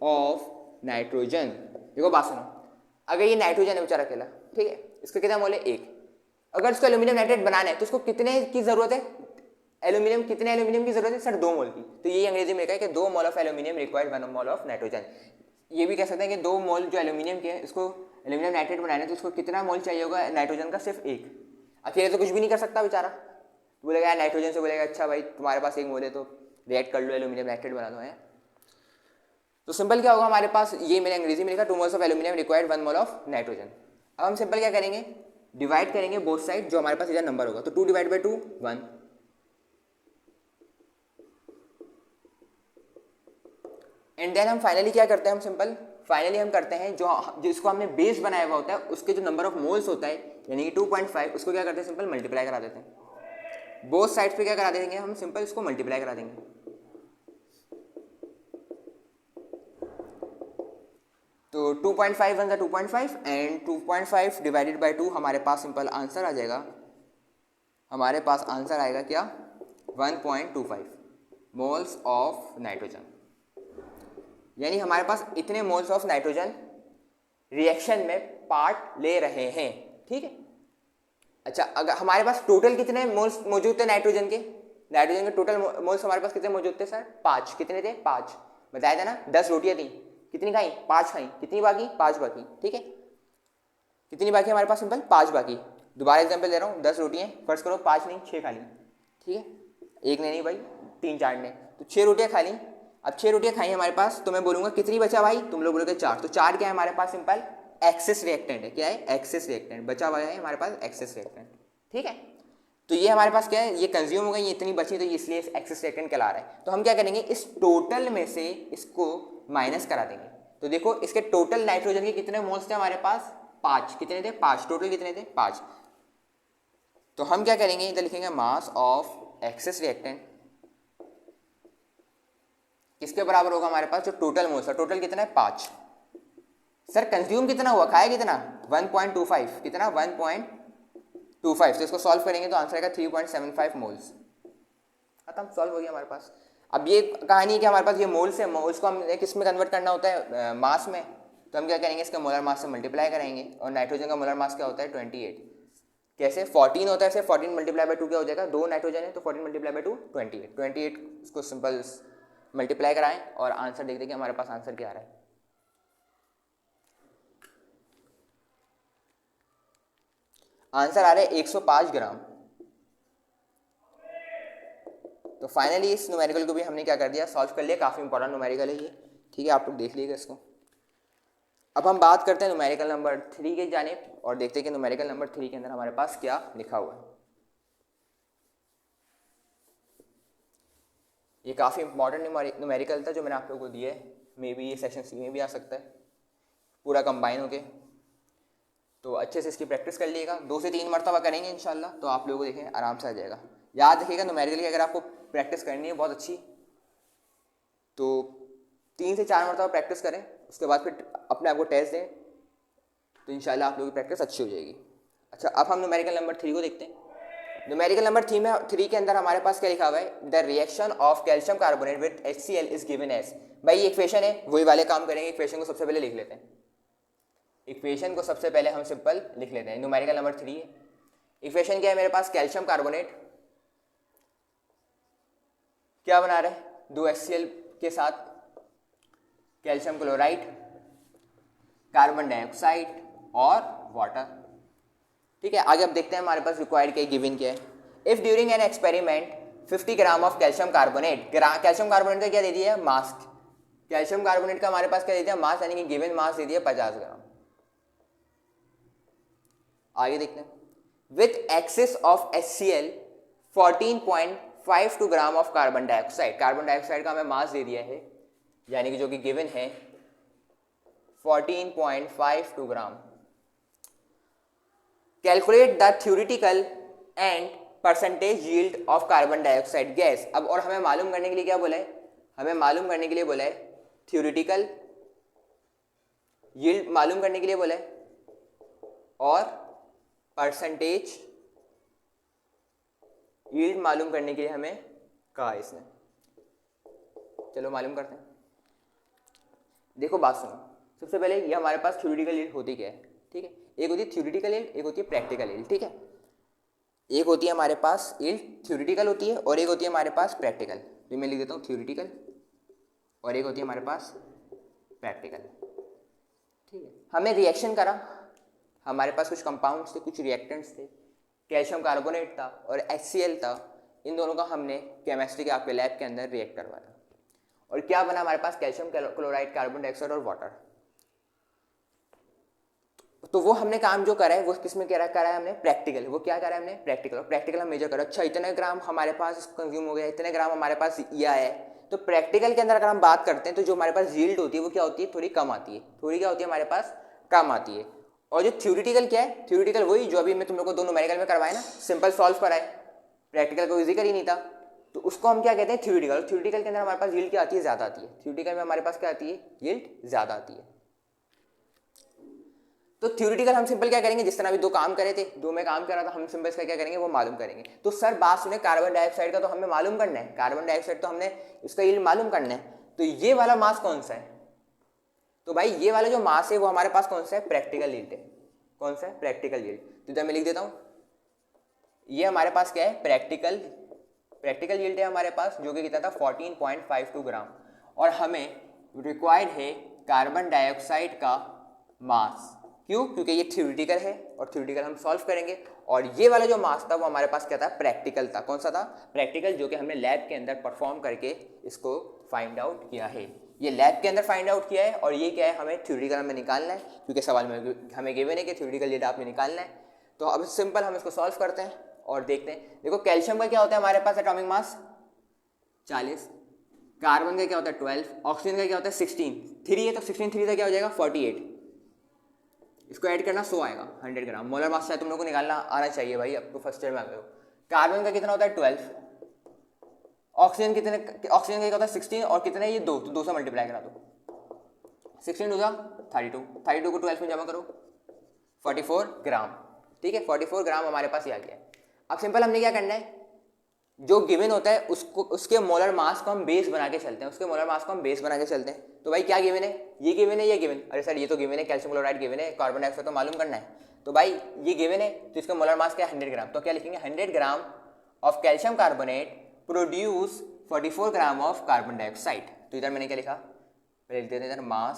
Speaker 1: of nitrogen. देखो बात सुनो, अगर ये नाइट्रोजन है बेचारा अकेला, ठीक है, इसका कितना मोल है, 1, अगर इसको एल्यूमिनियम नाइट्रेट बनाना है तो उसको कितने की जरूरत है, कितने एल्यूमिनियम की जरूरत है सर, 2 मोल की। तो ये अंग्रेजी में लिखा है कि 2 mole of aluminium required 1 mole of nitrogen. ये भी कह सकते हैं कि 2 मोल जो एल्यूमिनियम के है, इसको एल्यूमिनियम नाइट्रेट बनाना है तो उसको कितना मोल चाहिए होगा नाइट्रोजन का, सिर्फ 1। अकेले तो कुछ भी नहीं कर सकता बेचारा, बोलेगा यार नाइट्रोजन से, बोलेगा अच्छा भाई तुम्हारे पास 1 मोल है तो रिएक्ट कर लो, एल्यूमिनियम नाइट्रेट बना दो है। तो सिंपल क्या होगा हमारे पास, ये मैंने अंग्रेजी में लिखा 2 moles of aluminium required 1 mole of nitrogen. अब हम सिंपल क्या करेंगे, डिवाइड करेंगे बोथ साइड, जो हमारे पास इधर नंबर होगा, तो 2 डिवाइड बाई 2 1, एंड देन हम फाइनली क्या करते हैं, हम सिंपल फाइनली हम करते हैं जो जिसको हमने बेस बनाया हुआ होता है उसके जो नंबर ऑफ मोल्स होता है यानी कि 2.5, उसको क्या करते हैं सिंपल मल्टीप्लाई करा देते हैं, बोथ साइड्स पे क्या करा देंगे हम सिंपल इसको मल्टीप्लाई करा देंगे। तो 2.5 वन 2.5 एंड 2.5 डिवाइडेड बाई 2, हमारे पास सिंपल आंसर आ जाएगा, हमारे पास आंसर आएगा क्या 1.25 मोल्स ऑफ नाइट्रोजन, यानी हमारे पास इतने मोल्स ऑफ नाइट्रोजन रिएक्शन में पार्ट ले रहे हैं, ठीक है। अच्छा, अगर हमारे पास टोटल कितने मोल्स मौजूद थे नाइट्रोजन के टोटल मोल्स हमारे पास कितने मौजूद थे सर, 5, कितने थे 5, बताया था ना, 10 रोटियां थी, कितनी खाई 5 खाई, कितनी बाकी 5 बाकी, ठीक है, कितनी बाकी हमारे पास सिंपल 5 बाकी। दोबारा एग्जाम्पल दे रहा हूँ, 10 रोटियां फर्स्ट करो, 5 नहीं 6 खा ली, ठीक है, एक ने नहीं भाई 3-4 ने, तो 6 रोटियां खा ली। अब 6 रोटियां खाई हमारे पास, तो मैं बोलूंगा कितनी बचा भाई, तुम लोग बोलोगे 4, तो 4 क्या है हमारे पास सिंपल एक्सेस रिएक्टेंट है, क्या है एक्सेस रिएक्टेंट, बचा हुआ है हमारे पास एक्सेस रिएक्टेंट, ठीक है। तो ये हमारे पास क्या है, ये कंज्यूम हो गई, ये इतनी बची, तो ये इसलिए एक्सेस रिएक्टेंट कहला रहा है। तो हम क्या करेंगे, इस टोटल में से इसको माइनस करा देंगे। तो देखो इसके टोटल नाइट्रोजन के कितने मोल्स थे हमारे पास, 5, कितने थे 5, टोटल कितने थे 5। तो हम क्या करेंगे, इधर लिखेंगे मास ऑफ एक्सेस रिएक्टेंट किसके बराबर होगा हमारे पास, जो टोटल मोल्स है, टोटल कितना है 5, सर कंज्यूम कितना हुआ, खाया कितना 1.25, कितना 1.25, तो इसको सॉल्व करेंगे तो आंसर आएगा 3.75 मोल्स, खत्म, सॉल्व हो गया हमारे पास। अब ये कहानी है कि हमारे पास ये मोल्स है, मोल्स को हम किस में कन्वर्ट करना होता है, मास में, तो हम क्या करेंगे, इसका मोलर मास से मल्टीप्लाई कराएंगे, और नाइट्रोजन का मोलर मास क्या होता है 28, कैसे 14 होता है, ऐसे 14 मल्टीप्लाई बाई 2 क्या हो जाएगा, 2 नाइट्रोजन है तो 14 मल्टीप्लाई बाई 2 28, इसको सिंपल मल्टीप्लाई कराएं और आंसर देख दें कि हमारे पास आंसर क्या आ रहा है। आंसर आ रहा है 105 ग्राम। तो फाइनली इस न्यूमेरिकल को भी हमने क्या कर दिया, सॉल्व कर लिया, काफ़ी इंपॉर्टेंट न्यूमेरिकल है ये, ठीक है, आप लोग देख लीजिएगा इसको। अब हम बात करते हैं न्यूमेरिकल नंबर 3 के जानिब और देखते हैं कि न्यूमेरिकल नंबर 3 के अंदर हमारे पास क्या लिखा हुआ है। ये काफ़ी इंपॉर्टेंट न्यूमेरिकल था जो मैंने आप लोगों को दिया है, मे बी ये सेशन सी में भी आ सकता है पूरा कंबाइन होके, तो अच्छे से इसकी प्रैक्टिस कर लीजिएगा, 2 से 3 मरतबा करेंगे इंशाल्लाह, तो आप लोगों को देखें आराम से आ जाएगा। याद रखिएगा न्यूमेरिकल की अगर आपको प्रैक्टिस करनी है बहुत अच्छी, तो 3 से 4 मरतबा प्रैक्टिस करें, उसके बाद फिर अपने आप को टेस्ट दें, तो इंशाल्लाह आप लोगों की प्रैक्टिस अच्छी हो जाएगी। अच्छा, अब हम न्यूमेरिकल नंबर 3 को देखते हैं। न्यूमेरिकल नंबर 3 के अंदर हमारे पास क्या लिखा हुआ है, the reaction of calcium carbonate with HCl is given as, भाई ये इक्वेशन है, वही वाले काम करेंगे, इक्वेशन को सबसे पहले लिख लेते हैं, इक्वेशन को सबसे पहले हम सिंपल लिख लेते हैं। न्यूमेरिकल नंबर 3 है, इक्वेशन क्या है मेरे पास, कैल्शियम कार्बोनेट क्या बना रहे हैं, 2 HCl के साथ कैल्शियम क्लोराइड, कार्बन डाइऑक्साइड और वाटर, ठीक है, आगे अब देखते हैं हमारे पास रिक्वायर्ड क्या है, गिवन क्या है। If during an experiment 50 gram of calcium carbonate, calcium carbonate का क्या दे दिया है, मास। कैल्शियम कार्बोनेट का हमारे पास क्या दे दिया, मास, यानी कि गिवन मास दे दिया 50 ग्राम। आगे देखते हैं, with access of HCl 14.52 gram of carbon dioxide, carbon dioxide का हमें मास दे दिया है, यानी कि जो कि गिवन है 14.52 gram. Calculate the theoretical and percentage yield of carbon dioxide gas. अब और हमें मालूम करने के लिए क्या बोला है, हमें मालूम करने के लिए बोला है थ्योरेटिकल यील्ड मालूम करने के लिए बोला है, और परसेंटेज यील्ड मालूम करने के लिए हमें कहा इसने। चलो मालूम करते हैं। देखो बात सुनो, सबसे पहले ये हमारे पास थ्योरेटिकल यील्ड होती क्या है, ठीक है। एक होती है थ्योरेटिकल यील्ड, एक होती है प्रैक्टिकल यील्ड, ठीक है। एक होती है हमारे पास यील्ड थ्योरेटिकल होती है, और एक होती है हमारे पास प्रैक्टिकल। तो मैं लिख देता हूँ थ्योरेटिकल, और एक होती है हमारे पास प्रैक्टिकल, ठीक है। हमने रिएक्शन करा, हमारे पास कुछ कंपाउंड्स थे, कुछ रिएक्टेंट्स थे, कैल्शियम कार्बोनेट था और HCl था। इन दोनों का हमने केमिस्ट्री के आपके लैब के अंदर रिएक्ट करवाया, और क्या बना हमारे पास, कैल्शियम क्लोराइड, कार्बन डाइऑक्साइड और वाटर। तो वो हमने काम जो करा है वो किस में करा है हमने, प्रैक्टिकल। वो क्या करा है हमने, प्रैक्टिकल। और प्रैक्टिकल हम मेजर करा, अच्छा इतने ग्राम हमारे पास कंज्यूम हो गया, इतने ग्राम हमारे पास ये आया है। तो प्रैक्टिकल के अंदर अगर हम बात करते हैं तो जो हमारे पास यील्ड होती है वो क्या होती है, थोड़ी कम आती है, थोड़ी क्या होती है हमारे पास, कम आती है। और जो थ्योरेटिकल क्या है, थ्योरेटिकल वही जो अभी मैं तुम लोग को दो न्यूमेरिकल में करवाया ना, सिंपल सॉल्व कराए, प्रैक्टिकल को इजी कर ही नहीं था, तो उसको हम क्या कहते हैं, थ्योरेटिकल। थ्योरेटिकल के अंदर हमारे पास यील्ड क्या आती है, ज़्यादा आती है। थ्योरेटिकल में हमारे पास क्या आती है, यील्ड ज़्यादा आती है। तो थ्योरेटिकल हम सिंपल क्या करेंगे, जिस तरह अभी दो काम करे थे, दो में काम करा था, हम सिंपल इसका क्या करेंगे, वो मालूम करेंगे। तो सर बात सुने, कार्बन डाइऑक्साइड का तो हमें मालूम करना है, कार्बन डाइऑक्साइड तो हमने इसका यील्ड मालूम करना है। तो ये वाला मास कौन सा है, तो भाई ये वाला जो मास है वो हमारे पास कौन सा है, प्रैक्टिकल यील्ड है। कौन सा है, प्रैक्टिकल यील्ड। तो इधर मैं लिख देता हूँ, ये हमारे पास क्या है, प्रैक्टिकल यील्ड है हमारे पास, जो कि कितना था 14.52 ग्राम। और हमें रिक्वायर्ड है कार्बन डाइऑक्साइड का मास। क्यों, क्योंकि ये थ्योरेटिकल है और थ्योरेटिकल हम सॉल्व करेंगे। और ये वाला जो मास था वो हमारे पास क्या था, प्रैक्टिकल था। कौन सा था, प्रैक्टिकल, जो कि हमने लैब के अंदर परफॉर्म करके इसको फाइंड आउट किया है। ये लैब के अंदर फाइंड आउट किया है, और ये क्या है, हमें थ्योरेटिकल में निकालना है, क्योंकि सवाल में हमें गिवन है कि थ्योरेटिकल यील्ड आपने निकालना है। तो अब सिंपल हम इसको सॉल्व करते हैं और देखते हैं। देखो कैल्शियम का क्या होता है हमारे पास, एटॉमिक मास 40, कार्बन का क्या होता है 12, ऑक्सीजन का क्या होता है 16, 3 है तो 16 3 का क्या हो जाएगा 48, इसको ऐड करना 100 आएगा, 100 ग्राम। मोलर मास तुम लोग को निकालना आना चाहिए भाई, अब तो फर्स्ट ईयर में आ गए हो। कार्बन का कितना होता है 12, ऑक्सीजन का क्या होता है 16, और कितने ये 2, तो 2 से मल्टीप्लाई करा दो, 16 2 32 को 12 में जमा करो 44 ग्राम, ठीक है। 44 ग्राम हमारे पास ये आ गया। अब सिंपल हमने क्या करना है, जो गिवन होता है उसको, उसके मोलर मास को हम बेस बना के चलते हैं, उसके मोलर मास को हम बेस बना के चलते हैं। तो भाई क्या गिवन है, ये गिवन है, ये गिवन, अरे सर ये तो गिवन है, कैल्शियम क्लोराइड गिवन है, कार्बन डाइऑक्साइड तो मालूम करना है। तो भाई ये गिवन है, तो इसका मोलर मास क्या है 100 ग्राम। तो क्या लिखेंगे, 100 gram of calcium carbonate produce 44 gram of carbon dioxide. तो इधर मैंने क्या लिखा, पहले लिख देते हैं इधर मास,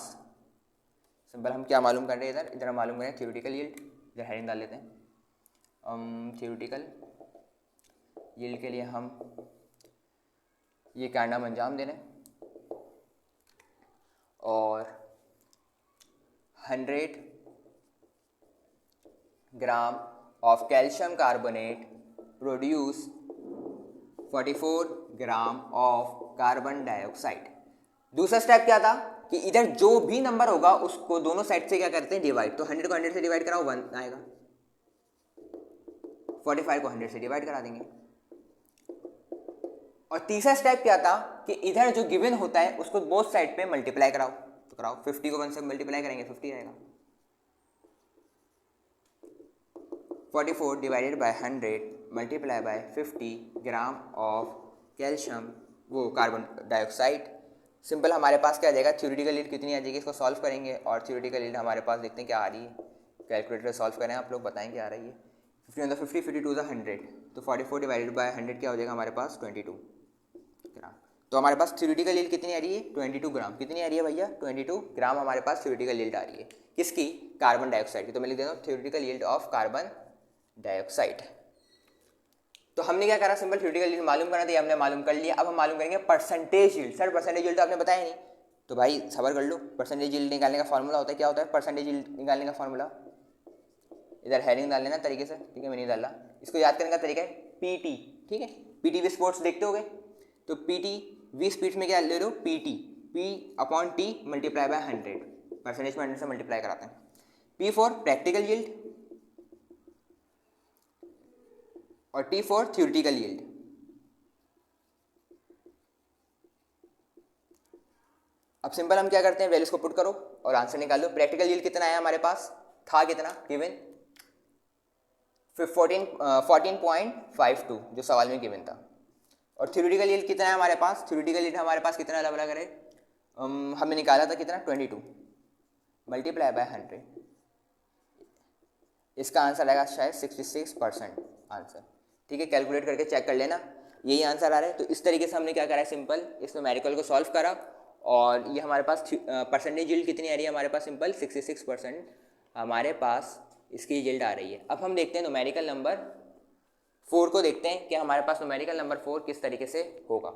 Speaker 1: सिंपल हम क्या मालूम कर रहे हैं, इधर हम मालूम करें थ्योरेटिकल यील्ड, इधर हेडिंग डाल लेते हैं थ्योरेटिकल यील्ड के लिए हम ये कारनामा अंजाम दे रहे हैं, और 100 gram of calcium carbonate produce 44 gram of carbon dioxide. दूसरा स्टेप क्या था कि इधर जो भी नंबर होगा उसको दोनों साइड से क्या करते हैं, डिवाइड। तो 100 को 100 से डिवाइड कराओ 1 आएगा, 45 को 100 से डिवाइड करा देंगे। और तीसरा स्टेप क्या था कि इधर जो गिवन होता है उसको बोथ साइड पे मल्टीप्लाई कराओ, तो कराओ 50 को 1 से मल्टीप्लाई करेंगे 50 आएगा, 44 divided by 100 multiply by 50 gram of calcium वो कार्बन डाइऑक्साइड। सिंपल हमारे पास क्या आ जाएगा, थ्योरेटिकल यील्ड कितनी आ जाएगी, इसको सॉल्व करेंगे, और थ्योरेटिकल यील्ड हमारे पास देखते हैं क्या आ रही है, कैलकुलेटर सॉल्व करें आप लोग, बताएं क्या आ रही है। 50 50 52 100, तो 44 डिवाइडेड बाय 100 क्या हो जाएगा हमारे पास 22 ग्राम। तो हमारे पास थ्योरेटिकल यील्ड कितनी आ रही है 22 ग्राम। कितनी आ रही है भैया 22 ग्राम हमारे पास थ्योरेटिकल यील्ड आ रही है, किसकी, कार्बन डाइऑक्साइड की। तो मैं लिख देता हूँ theoretical yield of carbon dioxide. तो हमने क्या करा, सिंपल थ्योरेटिकल यील्ड मालूम करना था, ये हमने मालूम कर लिया। अब हम मालूम करेंगे percentage yield. Sir percentage yield तो आपने बताया नहीं, तो भाई सबर कर लो। परसेंटेज यील्ड निकालने का फॉर्मूला होता है, क्या होता है परसेंटेज यील्ड निकालने का फॉर्मूला? इधर हेडिंग डाल लेना तरीके से, ठीक है, मैं नहीं डाला। इसको याद करने का तरीका है पीटी, ठीक है, पीटी वी स्पोर्ट्स देखते होगे, तो पीटी वी स्पीड्स में क्या ले लो, PT, P upon T multiply by 100, percentage में 100 से मल्टीप्लाई कराते हैं। पी फॉर प्रैक्टिकल यील्ड और टी फॉर थ्योरेटिकल यील्ड। अब सिंपल हम क्या करते हैं, वैल्यूज को पुट करो और आंसर निकाल लो। प्रैक्टिकल यील्ड कितना है हमारे पास, था कितना गिवन 14.52 जो सवाल में गिवन था। और थ्योरेटिकल यील्ड कितना है हमारे पास, थ्योरेटिकल यील्ड हमारे पास कितना लग रहा है, हमने निकाला था कितना 22 मल्टीप्लाई बाय 100। इसका आंसर आएगा शायद 66% आंसर, ठीक है, कैलकुलेट करके चेक कर लेना, यही आंसर आ रहा है। तो इस तरीके से हमने क्या करा है, सिंपल इस न्यूमेरिकल को सॉल्व करा और ये हमारे पास परसेंटेज यील्ड कितनी आ रही है हमारे पास, सिंपल 66% हमारे पास इसकी यील्ड आ रही है। अब हम देखते हैं न्यूमेरिकल नंबर 4 को, देखते हैं कि हमारे पास न्यूमेरिकल नंबर 4 किस तरीके से होगा।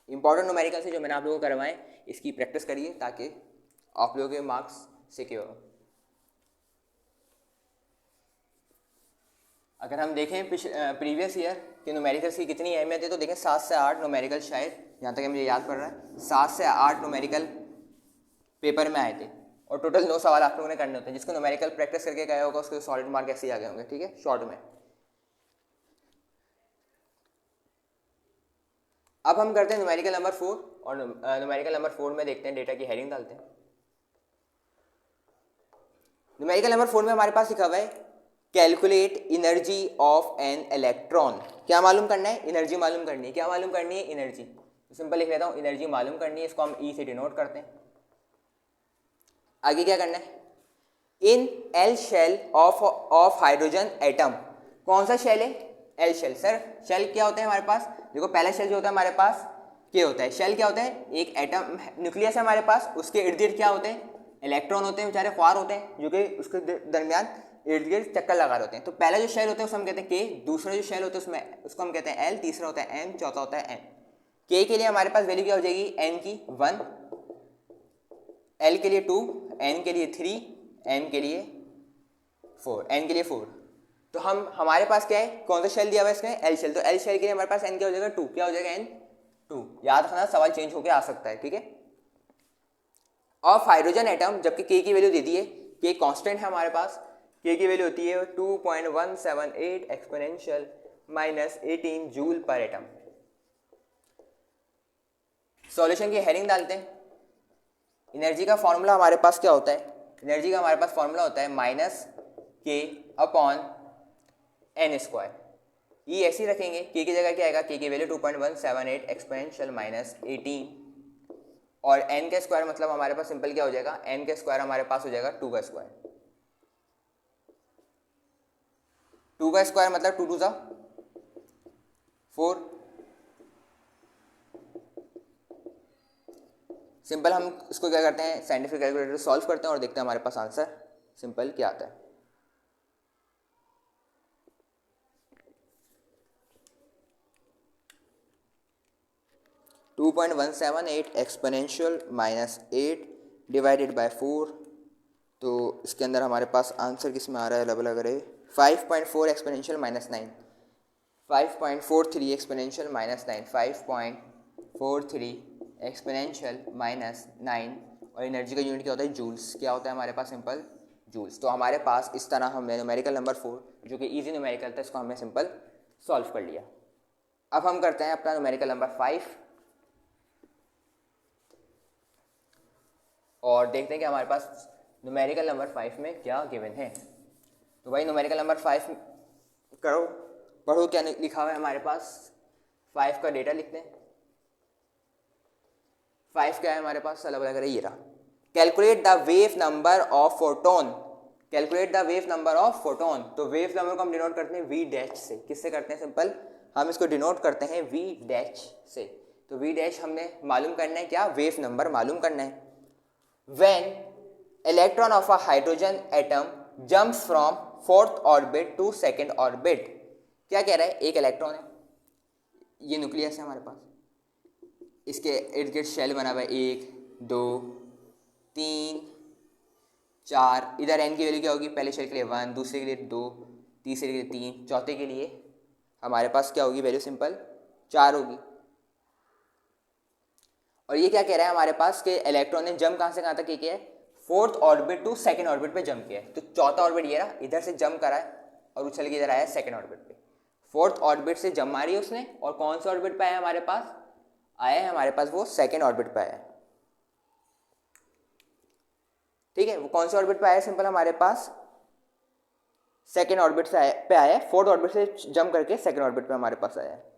Speaker 1: इंपॉर्टेंट न्यूमेरिकल से जो मैंने आप लोगों को करवाएं, इसकी प्रैक्टिस करिए ताकि आप लोगों के मार्क्स सिक्योर हो। अगर हम देखें प्रीवियस ईयर के न्यूमेरिकल्स की कितनी अहमियत है, तो देखें 7 से 8 न्यूमेरिकल, शायद जहाँ तक मुझे याद पड़ रहा है 7 से 8 न्यूमेरिकल पेपर में आए थे और टोटल 9 सवाल आप लोगों ने करने होते हैं। जिसको न्यूमेरिकल प्रैक्टिस करके गया होगा उसके सॉलिड मार्क ऐसे ही आ गए होंगे, ठीक है, शॉर्ट में। अब हम करते हैं न्यूमेरिकल नंबर 4 और न्यूमेरिकल नंबर 4 में देखते हैं, डेटा की हेडिंग डालते हैं। न्यूमेरिकल नंबर 4 में हमारे पास लिखा हुआ है calculate energy of an electron. क्या मालूम करना है, एनर्जी मालूम करनी है। क्या मालूम करनी है, एनर्जी। तो सिंपल लिख लेता हूँ, एनर्जी मालूम करनी है, इसको हम ई से डिनोट करते हैं। आगे क्या करना है, in L shell of hydrogen atom. कौन सा शेल है, एल शेल। सर शेल क्या होता है हमारे पास, देखो पहला शेल जो होता है हमारे पास क्या होता है, शेल क्या होता है, एक एटम न्यूक्लियस है हमारे पास, उसके इर्द गिर्द क्या होते हैं, इलेक्ट्रॉन होते हैं, बेचारे ख्वार होते हैं जो कि उसके दरमियान इर्द गिर्द चक्कर लगा रहे होते हैं। तो पहला जो शेल होता है उसको हम कहते हैं के, दूसरा जो शेल होता है उसमें उसको हम कहते हैं एल, तीसरा होता है एम, चौथा होता है एन। के लिए हमारे पास वैल्यू क्या हो जाएगी, एन की 1, एल के लिए 2, एन के लिए 3, एम के लिए 4, एन के लिए 4। तो हमारे पास क्या है, कौन सा शेल दिया हुआ है इसमें, एल शेल। तो एल शेल के लिए हमारे पास एन क्या हो जाएगा 2, क्या हो जाएगा एन 2। याद रखना सवाल चेंज होकर आ सकता है, ठीक है। ऑफ हाइड्रोजन एटम, जबकि के की वैल्यू दे दी है, के कांस्टेंट है हमारे पास, के की वैल्यू होती है 2.178 एक्सपोनेंशियल माइनस 18 जूल पर एटम। सॉल्यूशन की हेडिंग डालते हैं। एनर्जी का फॉर्मूला हमारे पास क्या होता है, एनर्जी का हमारे पास फॉर्मूला होता है माइनस के अपॉन एन स्क्वायर। ये ऐसे ही रखेंगे, के की जगह क्या आएगा, के की वैल्यू 2.178 एक्सपोनेंशियल माइनस 18 और एन का स्क्वायर मतलब हमारे पास सिंपल क्या हो जाएगा, एन का स्क्वायर हमारे पास हो जाएगा 2 का स्क्वायर। 2 का स्क्वायर मतलब 2 2 4। सिंपल हम इसको क्या करते हैं, साइंटिफिक कैलकुलेटर सॉल्व करते हैं और देखते हैं हमारे पास आंसर सिंपल क्या आता है। Two 2.178 exponential minus 8 divided by 4। तो इसके अंदर हमारे पास आंसर किस में आ रहा है, अलग अलग रहे, 5.4 exponential minus 9, 5.43 exponential minus 9, 5.43 exponential minus 9। और एनर्जी का यूनिट क्या होता है, जूल्स। क्या होता है हमारे पास, सिंपल जूल्स। तो हमारे पास इस तरह हमने न्यूमेरिकल नंबर 4 जो कि इजी न्यूमेरिकल था, इसको हमने सिंपल सॉल्व कर लिया। अब हम करते हैं अपना न्यूमेरिकल नंबर 5 और देखते हैं कि हमारे पास न्यूमेरिकल नंबर 5 में क्या गिवन है। तो भाई न्यूमेरिकल नंबर 5 करो, पढ़ो क्या लिखा हुआ है हमारे पास। 5 का डेटा लिखते हैं। 5 क्या है हमारे पास, अलग अलग ये रहा, calculate the wave number of photon. Calculate the wave number of photon. तो वेव नंबर को हम डिनोट करते हैं वी डैश से। किससे करते हैं, सिंपल हम इसको डिनोट करते हैं वी डैश से। तो वी डैश हमने मालूम करना है क्या, वेव नंबर मालूम करना है। When electron of a hydrogen atom jumps from fourth orbit to second orbit. क्या कह रहा है, एक इलेक्ट्रॉन है, ये न्यूक्लियस है हमारे पास, इसके इर्द गिर्द शेल बना हुआ है, 1 2 3 4, इधर एन की वैल्यू क्या होगी, पहले शेल के लिए 1, दूसरे के लिए 2, तीसरे के लिए 3, चौथे के लिए हमारे पास क्या होगी वैल्यू, सिंपल 4 होगी। और ये क्या कह रहा है हमारे पास कि इलेक्ट्रॉन ने जंप कहाँ से कहाँ तक किया है, fourth orbit to second orbit पे जंप किया है। तो चौथा ऑर्बिट ये रहा, इधर से जंप करा है और उछल के इधर आया सेकंड ऑर्बिट पे। फोर्थ ऑर्बिट से जंप मारी है उसने, और कौन से ऑर्बिट पे आया हमारे पास, आया है हमारे पास वो सेकंड ऑर्बिट पे आया है। ठीक है, वो कौन से ऑर्बिट पे आया है, सिंपल हमारे पास सेकंड ऑर्बिट से पे आया है, फोर्थ ऑर्बिट से जंप करके सेकंड ऑर्बिट पे हमारे पास आया है।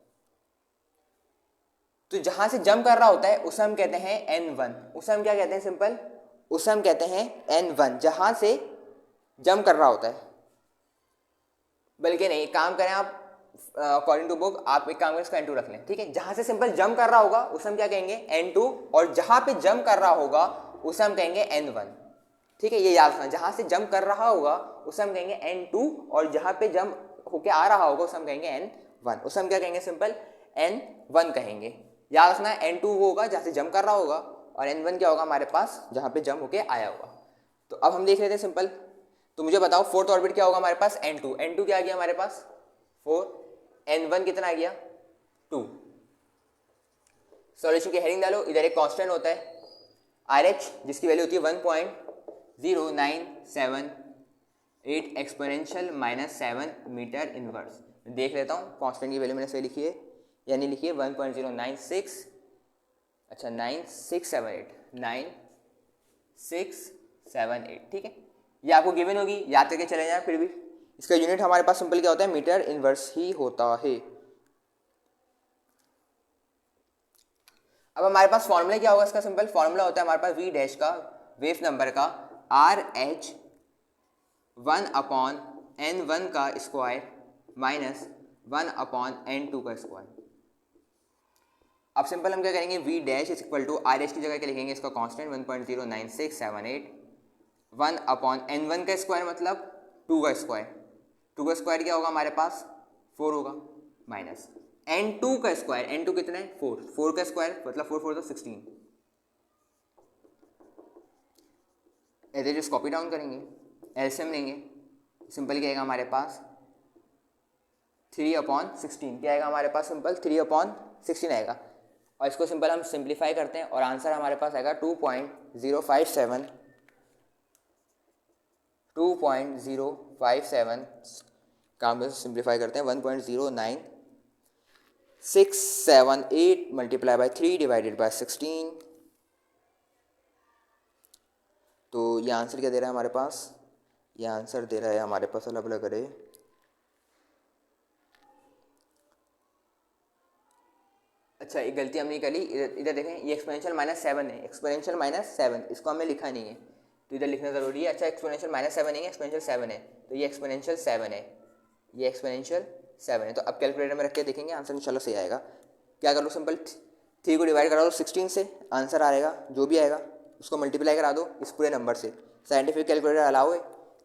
Speaker 1: तो जहां से जंप कर रहा होता है उसे हम कहते हैं N1, उसे हम क्या कहते हैं, सिंपल उसे हम कहते हैं N1, जहां से जंप कर रहा होता है। बल्कि नहीं, काम करें आप अकॉर्डिंग टू बुक, आप एक काम करें इसका N2 रख लें, ठीक है। जहां से सिंपल जंप कर रहा होगा उसे हम क्या कहेंगे, N2, और जहां पे जंप कर रहा होगा उसे हम कहेंगे N1, ठीक है। ये याद रखना, जहां से जंप कर रहा होगा उसे हम कहेंगे N2, और जहां पे जंप होके आ रहा होगा उसे हम कहेंगे N1, उसे हम क्या कहेंगे, सिंपल N1 कहेंगे। याद रखना, N2 वो होगा जहाँ से जंप कर रहा होगा, और N1 क्या होगा हमारे पास, जहाँ पे जंप होके आया होगा। तो अब हम देख लेते हैं सिंपल। तो मुझे बताओ फोर्थ ऑर्बिट क्या होगा हमारे पास, N2, N2 क्या आ गया हमारे पास 4, N1 कितना आ गया 2। सॉल्यूशन की हेडिंग डालो, इधर एक कांस्टेंट होता है RH जिसकी वैल्यू होती है 1.0978 एक्सपोनेंशियल -7 मीटर इनवर्स। देख लेता हूँ कांस्टेंट की वैल्यू मैंने सही लिखी है यानी लिखिए 1.096, अच्छा 9678, ठीक है। ये आपको गिवन होगी, याद करके चले जाए। फिर भी इसका यूनिट हमारे पास सिंपल क्या होता है, मीटर इनवर्स ही होता है। अब हमारे पास फॉर्मूला क्या होगा इसका, सिंपल फॉर्मूला होता है हमारे पास V डैश का, वेव नंबर का, RH 1/N1 का स्क्वायर माइनस 1/N2 का स्क्वायर। अब सिंपल हम क्या करेंगे, V dash is equal to RH की जगह क्या लिखेंगे, इसका कांस्टेंट 1.09678, 1/N1 का स्क्वायर मतलब 2 का स्क्वायर, 2 का स्क्वायर क्या होगा हमारे पास 4 होगा, माइनस N2 का स्क्वायर, N2 कितना है 4, 4 का स्क्वायर मतलब 4 4 तो 16। एज कॉपी डाउन करेंगे, एलसीएम लेंगे, सिंपल क्या आएगा हमारे पास 3/16, क्या आएगा हमारे पास सिंपल 3/16 आएगा। और इसको सिंपल हम सिंप्लीफाई करते हैं और आंसर हमारे पास आएगा 2.057 काम सिंप्लीफाई करते हैं 1.09678 मल्टीप्लाई बाय 3 डिवाइडेड बाय 16। तो ये आंसर क्या दे रहा है हमारे पास, ये आंसर दे रहा है हमारे पास, अलग अलग करे अच्छा एक गलती हमने कर ली, इधर देखें ये एक्सपोनेंशियल -7 है, एक्सपोनेंशियल -7 इसको हमने लिखा नहीं है तो इधर लिखना ज़रूरी है। अच्छा एक्सपोनेंशियल -7 नहीं है, एक्सपोनेंशियल 7 है, तो ये एक्सपोनेंशियल 7 है, ये एक्सपोनेंशियल 7 है। तो अब कैलकुलेटर में रख के देखेंगे आंसर इंशाल्लाह सही आएगा। क्या कर लो, सिंपल 3 को डिवाइड करा दो 16 से, आंसर आएगा जो भी आएगा उसको मल्टीप्लाई करा दो इस पूरे नंबर से, साइंटिफिक कैलकुलेटर अलाउ है,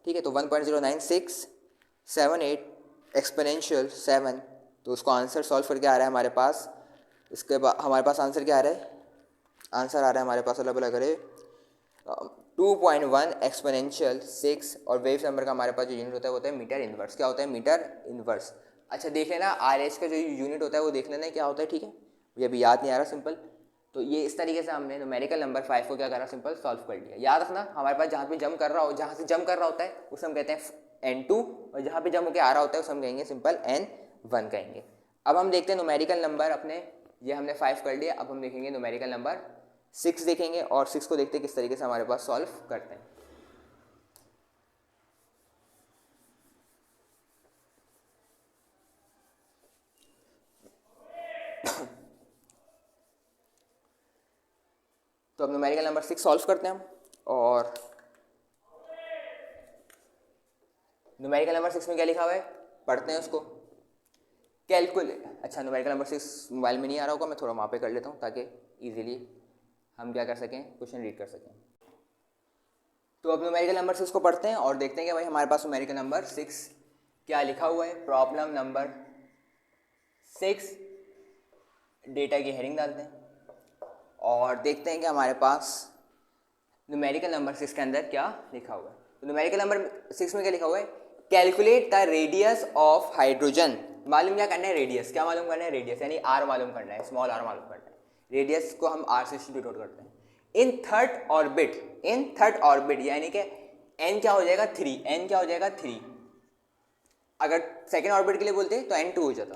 Speaker 1: ठीक है। तो 1.09678 एक्सपोनेंशियल 7, तो उसको आंसर सॉल्व करके आ रहा है हमारे पास। इसके बाद हमारे पास आंसर क्या आ रहा है, आंसर आ रहा है हमारे पास अलग अलग करे 2.1 एक्सपोनेंशियल 6, और वेव नंबर का हमारे पास जो यूनिट होता है वो होता है मीटर इनवर्स। क्या होता है, मीटर इनवर्स। अच्छा देख लेना RH का जो यूनिट होता है वो देख लेना क्या होता है, ठीक है। ये अभी याद नहीं आ रहा सिंपल। तो ये इस तरीके से हमने न्यूमेरिकल नंबर 5 को क्या करा, सिंपल सॉल्व कर लिया। याद रखना हमारे पास जहाँ पे जंप कर रहा हो, जहाँ से जंप कर रहा होता है उसे हम कहते हैं N2, और जहाँ पे जंप होकर आ रहा होता है उसे हम कहेंगे सिंपल N1 कहेंगे। अब हम देखते हैं न्यूमेरिकल नंबर अपने, ये हमने 5 कर लिया। अब हम देखेंगे न्यूमेरिकल नंबर 6 देखेंगे, और 6 को देखते हैं किस तरीके से हमारे पास सॉल्व करते हैं। तो अब न्यूमेरिकल नंबर 6 सॉल्व करते हैं हम, और न्यूमेरिकल नंबर 6 में क्या लिखा हुआ है पढ़ते हैं उसको। कैलकुलेट, अच्छा न्यूमेरिकल नंबर 6 मोबाइल में नहीं आ रहा होगा, मैं थोड़ा वहाँ पे कर लेता हूँ ताकि इजीली हम क्या कर सकें, क्वेश्चन रीड कर सकें। तो अब न्यूमेरिकल नंबर 6 को पढ़ते हैं और देखते हैं कि भाई हमारे पास न्यूमेरिकल नंबर 6 क्या लिखा हुआ है। प्रॉब्लम नंबर 6, डेटा की हेडिंग डालते हैं और देखते हैं कि हमारे पास न्यूमेरिकल नंबर 6 के अंदर क्या लिखा हुआ है। तो न्यूमेरिकल नंबर 6 में क्या लिखा हुआ है, calculate the radius of hydrogen. मालूम क्या करना है, रेडियस। क्या मालूम करना है, रेडियस, यानी आर मालूम करना है, स्मॉल आर मालूम करना है। रेडियस को हम आर से डिनोट करते हैं। इन थर्ड ऑर्बिट, यानी कि एन क्या हो जाएगा 3, एन क्या हो जाएगा 3। अगर सेकेंड ऑर्बिट के लिए बोलते तो एन 2 हो जाता।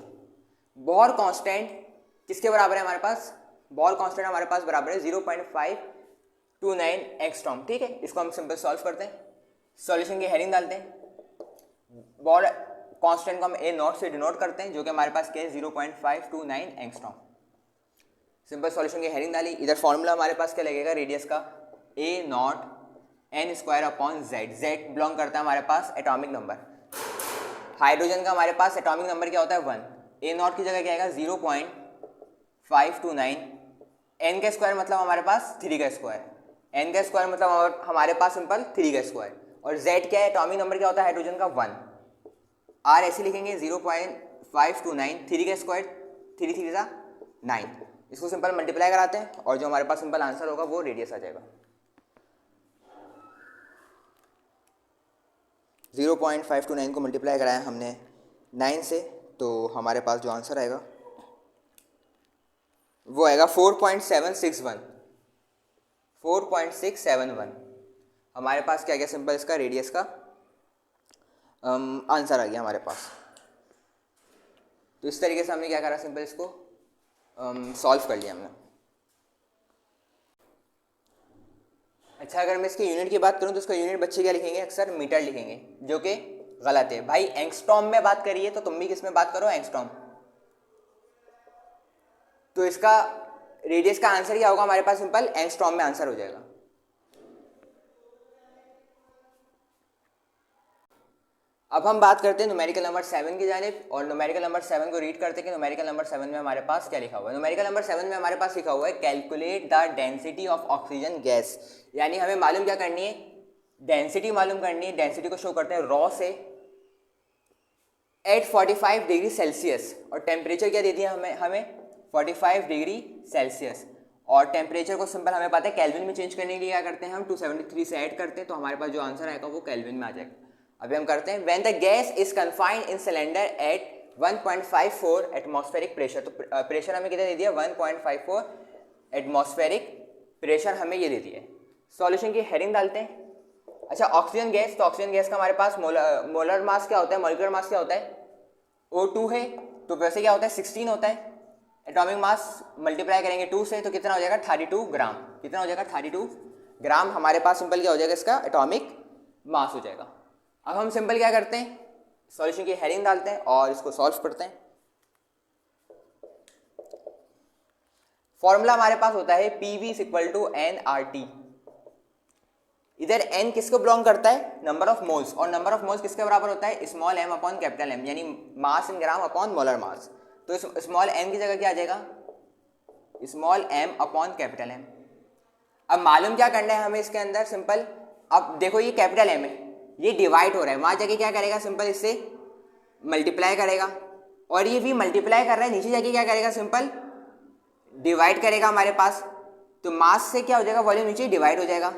Speaker 1: बोर कांस्टेंट किसके बराबर है हमारे पास, बोर कांस्टेंट हमारे पास बराबर है 0.529 एंगस्ट्रॉम। ठीक है, इसको हम सिंपल सॉल्व करते हैं, सॉल्यूशन की हेडिंग डालते हैं। बोर कांस्टेंट को हम ए नॉट से डिनोट करते हैं, जो कि हमारे पास क्या है 0.529 एंगस्ट्रॉम। सिंपल सॉल्यूशन की हेडिंग डाली। इधर फॉर्मूला हमारे पास क्या लगेगा, रेडियस का a naught n square upon z. Z belong करता है हमारे पास एटॉमिक नंबर। हाइड्रोजन का हमारे पास एटॉमिक नंबर क्या होता है 1। ए नॉट की जगह क्या आएगा 0.529। एन का स्क्वायर मतलब हमारे पास 3 का स्क्वायर। एन का स्क्वायर मतलब हमारे पास सिंपल 3 का स्क्वायर। और जेड क्या है, एटॉमिक नंबर क्या होता है हाइड्रोजन का 1। आर ऐसे लिखेंगे 0.529, 3 का स्क्वायर 3 3 9। इसको सिंपल मल्टीप्लाई कराते हैं और जो हमारे पास सिंपल आंसर होगा वो रेडियस आ जाएगा। 0.529 को मल्टीप्लाई कराया हमने 9 से, तो हमारे पास जो आंसर आएगा वो आएगा 4.671। हमारे पास क्या गया, सिंपल इसका रेडियस का आंसर आ गया हमारे पास। तो इस तरीके से हमने क्या करा, सिंपल इसको सॉल्व कर लिया हमने। अच्छा, अगर मैं इसके यूनिट की बात करूं तो इसका यूनिट बच्चे क्या लिखेंगे, अक्सर मीटर लिखेंगे, जो कि गलत है। भाई एंगस्ट्रॉम में बात करिए तो तुम भी किस में बात करो, एंगस्ट्रॉम। तो इसका रेडियस का आंसर क्या होगा हमारे पास, सिंपल एंगस्ट्रॉम में आंसर हो जाएगा। अब हम बात करते हैं न्यूमेरिकल नंबर 7 की जानिब और न्यूमेरिकल नंबर 7 को रीड करते हैं कि न्यूमेरिकल नंबर 7 में हमारे पास क्या लिखा हुआ है। न्यूमेरिकल नंबर 7 में हमारे पास लिखा हुआ है calculate the density of oxygen gas. यानी हमें मालूम क्या करनी है, डेंसिटी मालूम करनी है। डेंसिटी को शो करते हैं रॉ से एट 45 डिग्री सेल्सियस और टेम्परेचर क्या दे दिया हमें 45 डिग्री सेल्सियस। और टेम्परेचर को सिंपल हमें पता है कैल्विन में चेंज करने के लिए क्या करते हैं हम 273 से ऐड करते हैं, तो हमारे पास जो आंसर आएगा वो कैल्विन में आ जाएगा। अभी हम करते हैं when the gas is confined in cylinder eight 1.54 atmospheric pressure. तो प्रेशर हमें कितना दे दिया 1.54 एटमॉस्फेरिक प्रेशर हमें ये दे दिया है। सॉल्यूशन की हेडिंग डालते हैं। अच्छा, ऑक्सीजन गैस, तो ऑक्सीजन गैस का हमारे पास मोलर मास क्या होता है, मॉलिक्यूलर मास क्या होता है O2 है, तो वैसे क्या होता है 16 होता है। एटॉमिक मास मल्टीप्लाई करेंगे 2 से तो कितना हो जाएगा 32 ग्राम। कितना हो जाएगा 32 ग्राम हमारे पास सिंपल क्या हो जाएगा, इसका एटॉमिक मास हो जाएगा। अब हम सिंपल क्या करते हैं, सॉल्यूशन की हेडिंग डालते हैं और इसको सॉल्व करते हैं। फॉर्मूला हमारे पास होता है PV = nRT। इधर n किसको बिलोंग करता है, नंबर ऑफ मोल्स, और नंबर ऑफ मोल्स किसके बराबर होता है small m upon capital M, यानी मास इन ग्राम अपॉन मोलर मास। तो स्मॉल m की जगह क्या आ जाएगा small m upon capital M। अब मालूम क्या करना है हमें इसके अंदर, सिंपल अब देखो ये कैपिटल M है, ये डिवाइड हो रहा है, वहां जाके क्या करेगा सिंपल इससे मल्टीप्लाई करेगा, और ये भी मल्टीप्लाई कर रहा है, नीचे जाके क्या करेगा सिंपल डिवाइड करेगा हमारे पास। तो मास से क्या हो जाएगा वॉल्यूम नीचे डिवाइड हो जाएगा।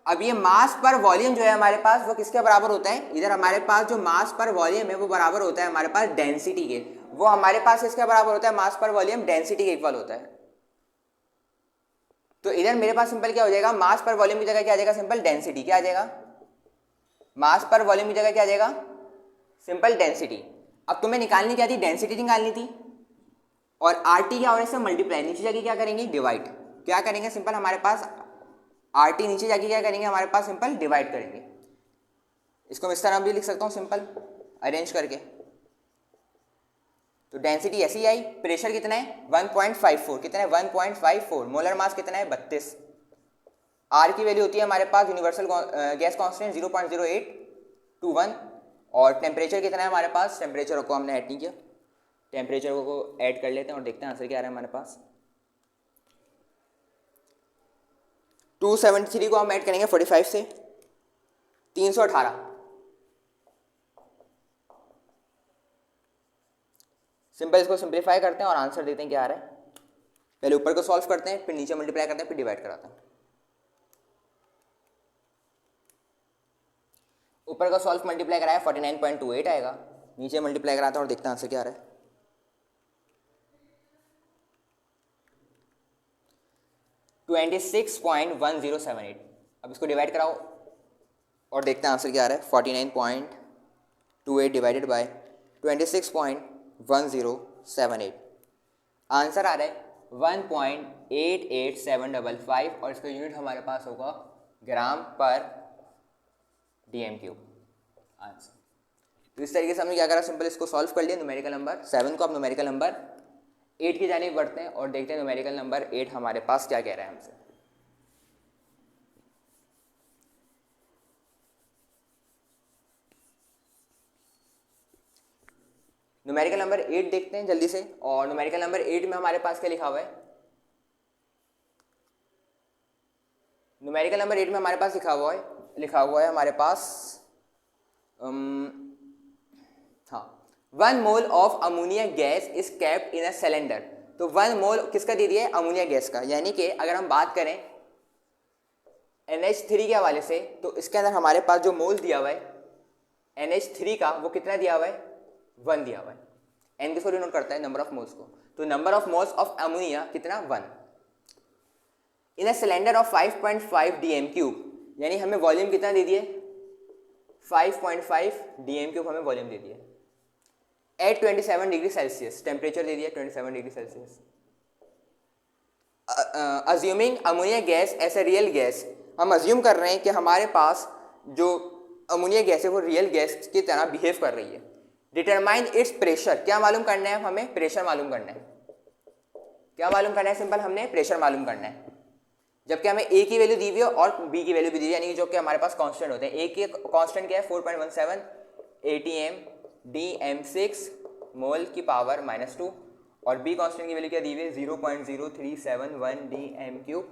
Speaker 1: अब ये मास पर वॉल्यूम जो है हमारे पास वो किसके बराबर होता है, इधर हमारे पास जो मास पर वॉल्यूम है वो बराबर होता है हमारे पास डेंसिटी के। वो हमारे पास इसके बराबर होता है मास पर वॉल्यूम डेंसिटी के इक्वल होता है। तो इधर मेरे पास सिंपल क्या हो जाएगा, मास पर वॉल्यूम की जगह क्या आ जाएगा सिंपल डेंसिटी। क्या आ जाएगा, मास पर वॉल्यूम की जगह क्या आ जाएगा सिंपल डेंसिटी। अब तुम्हें निकालनी क्या थी, डेंसिटी निकालनी थी, और RT क्या हो रहा है इससे मल्टीप्लाई, नीचे जाके क्या करेंगे डिवाइड। क्या करेंगे सिंपल हमारे पास RT नीचे जाके क्या करेंगे हमारे पास सिंपल डिवाइड करेंगे। इसको मैं इस तरह भी लिख सकता हूँ सिंपल अरेंज करके। तो डेंसिटी ऐसी आई, प्रेशर कितना है 1.54, कितना है 1.54, मोलर मास कितना है 32, R की वैल्यू होती है हमारे पास यूनिवर्सल गैस कांस्टेंट 0.0821, और टेम्परेचर कितना है हमारे पास, टेम्परेचर को हमने ऐड नहीं किया, टेम्परेचर को ऐड कर लेते हैं और देखते हैं आंसर क्या आ रहा है हमारे पास। 273 को हम ऐड करेंगे 45 से, 318। सिंपल इसको सिंप्लीफाई करते हैं और आंसर देते हैं क्या आ रहा है। पहले ऊपर को सॉल्व करते हैं, फिर नीचे मल्टीप्लाई करते हैं, फिर डिवाइड कराते हैं। ऊपर का सॉल्व मल्टीप्लाई कराया 49.28 आएगा, नीचे मल्टीप्लाई कराते हैं और देखते हैं आंसर क्या आ रहा है। 26.1078। अब इसको डिवाइड कराओ और देखते हैं आंसर क्या आ रहा है। 49.28 डिवाइडेड बाय 26.1078, आंसर आ रहा है 1.88755 और इसका यूनिट हमारे पास होगा ग्राम पर DM क्यूब आंसर। तो इस तरीके से हमने क्या करा, सिंपल इसको सॉल्व कर लिया। न्यूमेरिकल नंबर 7 को आप न्यूमेरिकल नंबर 8 की जानिब बढ़ते हैं और देखते हैं न्यूमेरिकल नंबर 8 हमारे पास क्या कह रहा है हमसे। न्यूमेरिकल नंबर 8 देखते हैं जल्दी से। और न्यूमेरिकल नंबर 8 में हमारे पास क्या लिखा हुआ है। न्यूमेरिकल नंबर 8 में हमारे पास लिखा हुआ है हमारे पास हाँ, 1 mole of ammonia gas is kept in a cylinder. तो 1 मोल किसका दे दिया है, अमोनिया गैस का। यानी कि अगर हम बात करें NH3 के हवाले से, तो इसके अंदर हमारे पास जो मोल दिया हुआ है NH3 का, वो कितना दिया हुआ है, 1 दिया हुआ है। N किसको डिनोट करता है, नंबर ऑफ मोल्स को। तो number of moles of ammonia कितना, 1 in a cylinder of 5.5 DM cube. यानी हमें वॉल्यूम कितना दे दिए, 5.5 DM क्यूब हमें वॉल्यूम दे दिया। एट 27 डिग्री सेल्सियस टेम्परेचर दे दिया, 27 degree Celsius. Assuming ammonia gas as a real gas, हम अज्यूम कर रहे हैं कि हमारे पास जो अमोनिया गैस है वो रियल गैस की तरह बिहेव कर रही है। डिटरमाइन इट्स प्रेशर, क्या मालूम करना है हमें, प्रेशर मालूम करना है। क्या मालूम करना है, सिंपल हमने प्रेशर मालूम करना है। जबकि हमें A की वैल्यू दी हुई है और B की वैल्यू भी दी हुई है, यानी जो कि हमारे पास कांस्टेंट होते हैं। A की कांस्टेंट क्या है, 4.17 ATM DM6 मोल की पावर -2 और B कांस्टेंट की वैल्यू क्या दी हुई है, 0.0371 DM cube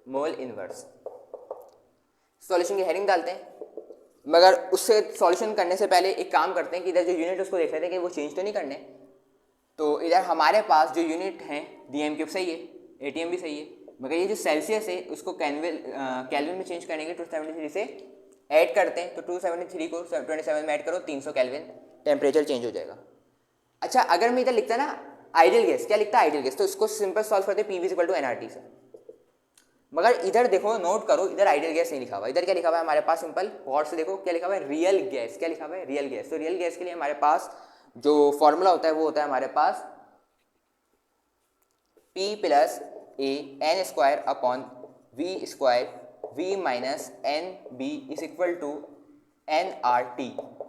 Speaker 1: mole inverse. Solution की हेडिंग डालते हैं, मगर उससे सॉल्यूशन करने से पहले एक काम करते हैं कि इधर जो यूनिट उसको देख लेते हैं कि वो चेंज तो नहीं करने। तो इधर हमारे पास जो यूनिट हैं DM क्यूब सही है, ATM भी सही है, मगर ये जो सेल्सियस है उसको कैल्विन में चेंज करने के 273 से ऐड करते हैं। तो 273 को 27 में ऐड करो, 300 कैल्विन टेम्परेचर चेंज हो जाएगा। अच्छा, अगर मैं इधर लिखता ना आइडियल गैस, क्या लिखता है आइडियल गैस, तो इसको सिंपल सॉल्व करते PV = NRT से। मगर इधर देखो, नोट करो, इधर आइडियल गैस नहीं लिखा हुआ। इधर क्या लिखा हुआ है हमारे पास, सिंपल गौर से देखो क्या लिखा हुआ है, रियल गैस। क्या लिखा हुआ है, रियल गैस। तो रियल गैस के लिए हमारे पास जो फॉर्मूला होता है वो होता है हमारे पास P + A n² upon V² V - NB = NRT।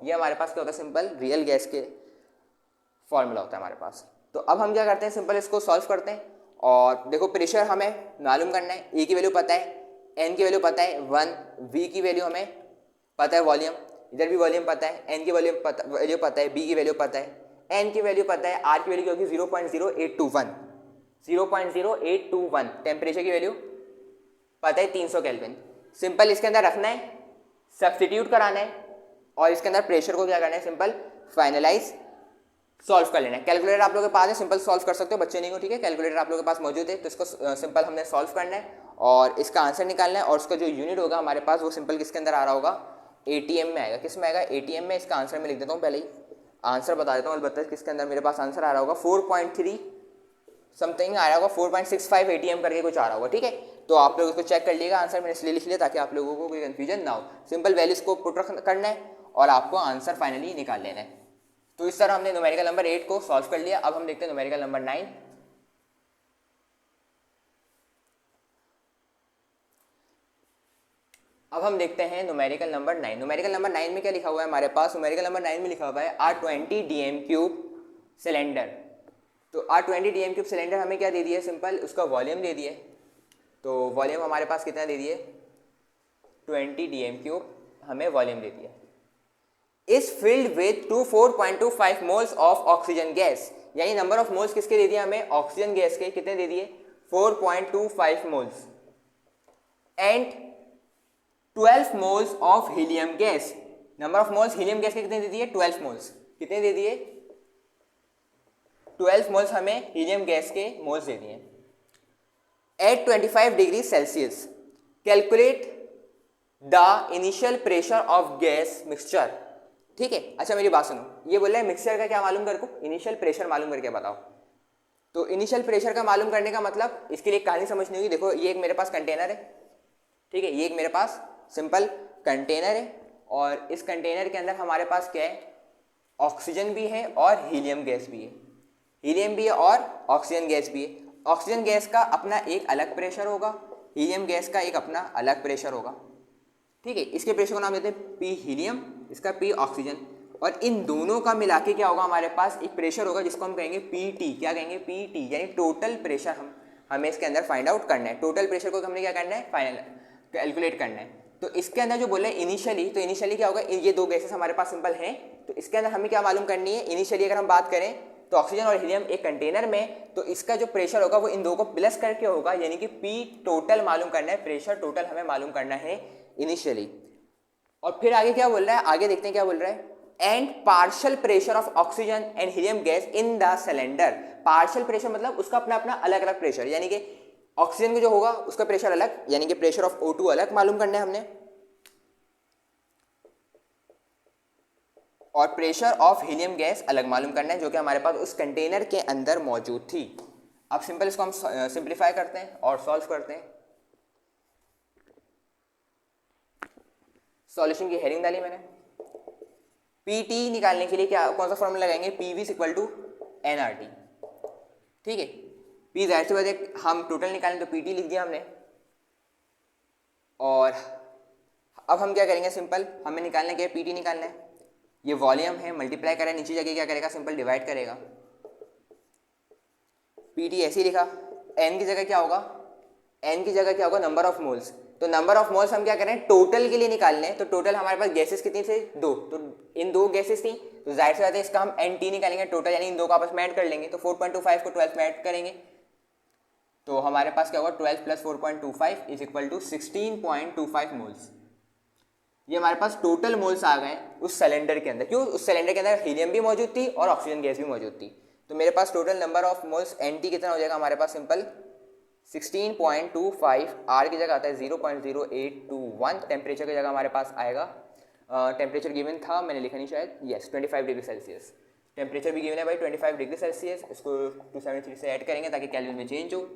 Speaker 1: ये हमारे पास क्या होता है, सिंपल रियल गैस के फॉर्मूला होता है हमारे पास। तो अब हम क्या करते हैं, सिंपल इसको सॉल्व करते हैं। और देखो प्रेशर हमें मालूम करना है, A की वैल्यू पता है, N की वैल्यू पता है 1, V की वैल्यू हमें पता है वॉल्यूम, इधर भी वॉल्यूम पता है, N की वैल्यू पता है, B की वैल्यू पता है, N की वैल्यू पता है, R की वैल्यू होगी 0.0821 टेम्परेचर की वैल्यू पता है 300 केल्विन। सिंपल इसके अंदर रखना है, सब्स्टिट्यूट कराना है और इसके अंदर प्रेशर को क्या करना है, सिंपल फाइनलाइज सॉल्व कर लेना है। कैलकुलेटर आप लोगों के पास है, सिंपल सॉल्व कर सकते हो, बच्चे नहीं हो, ठीक है। कैलकुलेटर आप लोगों के पास मौजूद है, तो इसको सिंपल हमने सॉल्व करना है और इसका आंसर निकालना है। और उसका जो यूनिट होगा हमारे पास वो सिंपल किसके अंदर आ रहा होगा, ATM में आएगा। किस में आएगा, ATM में। इसका आंसर मैं लिख देता हूँ, पहले ही आंसर बता देता हूँ। अलबत्ता किसके अंदर मेरे पास आंसर आ रहा होगा 4.3 समथिंग आ रहा होगा, 4.65 ATM करके कुछ आ रहा होगा, ठीक है। तो आप लोग इसको चेक कर लीजिएगा, आंसर मैंने इसलिए लिख लिया ताकि आप लोगों को कोई कंफ्यूजन ना हो। सिंपल वैल्यूज को पुट करना है और आपको आंसर फाइनली निकाल लेना है। तो इस तरह हमने न्यूमेरिकल नंबर 8 को सॉल्व कर लिया। अब हम देखते हैं न्यूमेरिकल नंबर 9। अब हम देखते हैं न्यूमेरिकल नंबर 9। न्यूमेरिकल नंबर 9 में क्या लिखा हुआ है हमारे पास, न्यूमेरिकल नंबर 9 में लिखा हुआ है R20 DM क्यूब सिलेंडर। तो R20 DM क्यूब सिलेंडर हमें क्या दे दिया है, सिंपल उसका वॉल्यूम दे दिया है। तो वॉल्यूम हमारे पास कितना दे दिए, 20 DM क्यूब हमें वॉल्यूम दे दिया। Is filled with 4.25 moles of oxygen gas, यानी नंबर ऑफ मोल्स किसके दे दिए हमें, ऑक्सीजन गैस के कितने दे दिए, 4.25 moles. And 12 moles of helium gas. Number of moles helium gas के कितने दे दिए? 12 मोल्स। कितने दे दिए? 12 मोल्स हमें हीलियम गैस के मोल्स दे दिए। At 25 degree Celsius calculate the initial pressure of gas mixture. ठीक है, अच्छा मेरी बात सुनो, ये बोल रहा है मिक्सचर का क्या मालूम कर को? इनिशियल प्रेशर मालूम करके बताओ। तो इनिशियल प्रेशर का मालूम करने का मतलब, इसके लिए एक कहानी समझनी होगी। देखो ये एक मेरे पास कंटेनर है, ठीक है, ये एक मेरे पास सिंपल कंटेनर है और इस कंटेनर के अंदर हमारे पास क्या है? ऑक्सीजन भी है और हीलियम गैस भी है। हीलियम भी है और ऑक्सीजन गैस भी है। ऑक्सीजन गैस का अपना एक अलग प्रेशर होगा, हीलियम गैस का एक अपना अलग प्रेशर होगा। ठीक है, इसके प्रेशर को नाम देते हैं पी हीलियम, इसका पी ऑक्सीजन, और इन दोनों का मिला के क्या होगा? हमारे पास एक प्रेशर होगा जिसको हम कहेंगे पीटी। क्या कहेंगे? पीटी, यानी टोटल प्रेशर हमें इसके अंदर फाइंड आउट करना है। टोटल प्रेशर को हमने क्या करना है? फाइनल कैलकुलेट करना है। तो इसके अंदर जो बोले इनिशियली, तो इनिशियली क्या होगा? ये दो गैसेस हमारे पास सिंपल हैं, तो इसके अंदर हमें क्या मालूम करनी है? इनिशियली अगर हम बात करें तो ऑक्सीजन और हीलियम एक कंटेनर में, तो इसका जो प्रेशर होगा वो इन दो को प्लस करके होगा, यानी कि पी टोटल मालूम करना है, प्रेशर टोटल हमें मालूम करना है इनिशियली। और फिर आगे क्या बोल रहा है? आगे देखते हैं क्या बोल रहा है। And partial pressure of oxygen and helium gas in the cylinder. Partial pressure मतलब उसका अपना अपना अलग अलग प्रेशर, यानी कि ऑक्सीजन को जो होगा उसका प्रेशर अलग, यानी कि प्रेशर ऑफ O2 अलग मालूम करना है हमने, और प्रेशर ऑफ हीलियम गैस अलग मालूम करना है, जो कि हमारे पास उस कंटेनर के अंदर मौजूद थी। अब सिंपल इसको हम सिंप्लीफाई करते हैं और सॉल्व करते हैं। सॉल्यूशन की हेडिंग डाली मैंने। पीटी निकालने के लिए क्या कौन सा फॉर्मूला लगाएंगे? PV equal to NRT. ठीक है, पी जाहिर सी बात है हम टोटल निकालें तो पीटी लिख दिया हमने। और अब हम क्या करेंगे? सिंपल हमें निकालना क्या है? पीटी निकालना है। ये वॉल्यूम है, मल्टीप्लाई करें, नीचे जाके क्या करेगा? सिंपल डिवाइड करेगा। पीटी ऐसे ही लिखा। एन की जगह क्या होगा? एन की जगह क्या होगा? Number of moles. तो नंबर ऑफ मोल्स हम क्या करें? टोटल के लिए निकालने हैं। तो टोटल हमारे पास गैसेस कितनी थे? दो। तो इन दो गैसेस थी, तो जाहिर सी बात है इसका हम NT निकालेंगे टोटल, यानी इन दो को आपस में ऐड कर लेंगे। तो 4.25 को 12 में ऐड करेंगे तो हमारे पास क्या होगा? 12 plus 4.25 is equal to 16.25 moles. ये हमारे पास टोटल मोल्स आ गए उस सिलेंडर के अंदर। क्यों? उस सिलेंडर के अंदर हीलियम भी मौजूद थी और ऑक्सीजन गैस भी मौजूद थी। तो मेरे पास total number of moles NT कितना हो जाएगा हमारे पास? सिंपल 16.25, आर की जगह आता है 0.0821, टेम्परेचर की जगह हमारे पास आएगा, टेम्परेचर गिवन था, मैंने लिखा नहीं शायद, यस 25 डिग्री सेल्सियस। टेम्परेचर भी गिवन है भाई 25 डिग्री सेल्सियस। इसको 273 से ऐड करेंगे ताकि केल्विन में चेंज हो,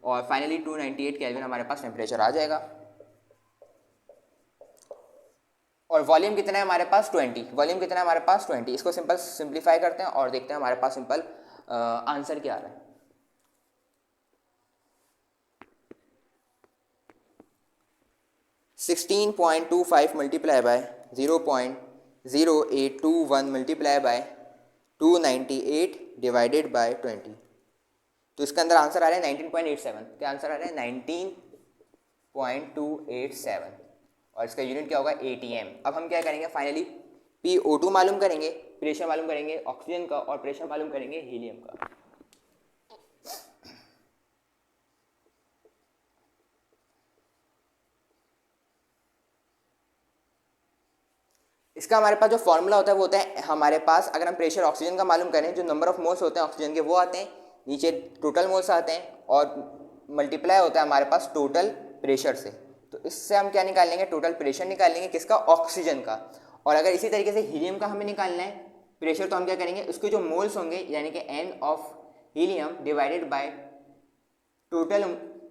Speaker 1: और फाइनली 298 केल्विन हमारे पास टेम्परेचर आ जाएगा। और वॉल्यूम कितना है हमारे पास? 20। वॉल्यूम कितना है हमारे पास? 20। इसको सिंपल सिंप्लीफाई करते हैं और देखते हैं हमारे पास सिंपल आंसर क्या आ रहा है। (16.25 multiply by 0.0821 multiply by 298 divided by 20। तो इसका अंदर आंसर आ रहा है 19.87। क्या आंसर आ रहा है? 19.287, और इसका यूनिट क्या होगा? ATM। अब हम क्या करेंगे? फाइनली PO2 मालूम करेंगे, प्रेशर मालूम करेंगे ऑक्सीजन का, और प्रेशर मालूम करेंगे हीलियम का। इसका हमारे पास जो फॉर्मूला होता है वो होता है हमारे पास, अगर हम प्रेशर ऑक्सीजन का मालूम करें, जो नंबर ऑफ मोल्स होते हैं ऑक्सीजन के वो आते हैं, नीचे टोटल मोल्स आते हैं, और मल्टीप्लाई होता है हमारे पास टोटल प्रेशर से। तो इससे हम क्या निकाल लेंगे? टोटल प्रेशर निकाल लेंगे, किसका? ऑक्सीजन का। और अगर इसी तरीके से हीलियम का हमें निकालना है प्रेशर, तो हम क्या करेंगे? उसके जो मोल्स होंगे, यानी कि N of helium divided by total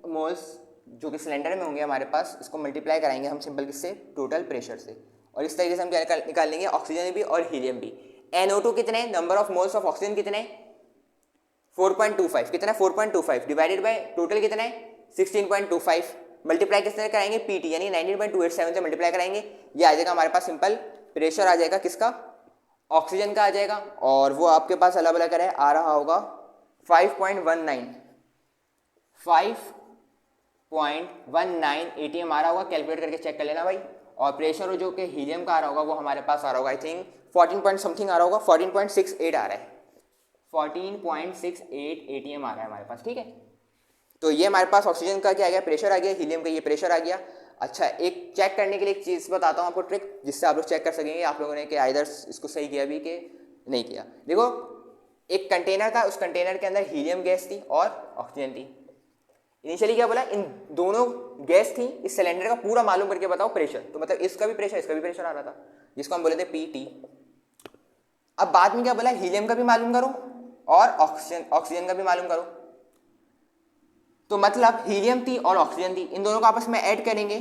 Speaker 1: moles जो कि सिलेंडर में होंगे हमारे पास, इसको मल्टीप्लाई कराएंगे हम सिंपल किससे? टोटल प्रेशर से। और इस तरीके से हम क्या निकाल लेंगे? ऑक्सीजन भी और हीलियम भी। NO2 कितने? Number of moles of oxygen कितने? 4.25। कितना? 4.25 डिवाइडेड बाय टोटल कितना है? 16.25। मल्टीप्लाई किस तरह कराएंगे? PT, यानी 19.287 से मल्टीप्लाई कराएंगे। ये आ जाएगा हमारे पास सिंपल प्रेशर आ जाएगा, किसका? ऑक्सीजन का आ जाएगा, और वो आपके पास अलग अलग है, आ रहा होगा 5.19 ATM आ रहा होगा। कैलकुलेट करके चेक कर लेना भाई। और प्रेशर जो कि हीलियम का आ रहा होगा वो हमारे पास आ रहा होगा, आई थिंक 14 पॉइंट समथिंग आ रहा होगा, 14.68 आ रहा है, 14.68 ATM आ रहा है हमारे पास। ठीक है, तो ये हमारे पास ऑक्सीजन का क्या आ गया? प्रेशर आ गया, हीलियम का ये प्रेशर आ गया। अच्छा, एक चेक करने के लिए एक चीज़ बताता हूँ आपको, ट्रिक जिससे आप लोग चेक कर सकेंगे आप लोगों ने कि आइदर इसको सही किया भी कि नहीं किया। देखो, एक कंटेनर था, उस कंटेनर के अंदर हीलियम गैस थी और ऑक्सीजन थी। इनिशियली क्या बोला, इन दोनों गैस थी, इस सिलेंडर का पूरा मालूम करके बताओ प्रेशर। तो मतलब इसका भी प्रेशर आ रहा था, जिसको हम बोले थे पी। अब बाद में क्या बोला, हीलियम का भी मालूम करो और ऑक्सीजन का भी मालूम करो। तो मतलब हीलियम थी और ऑक्सीजन थी, इन दोनों को आपस में ऐड करेंगे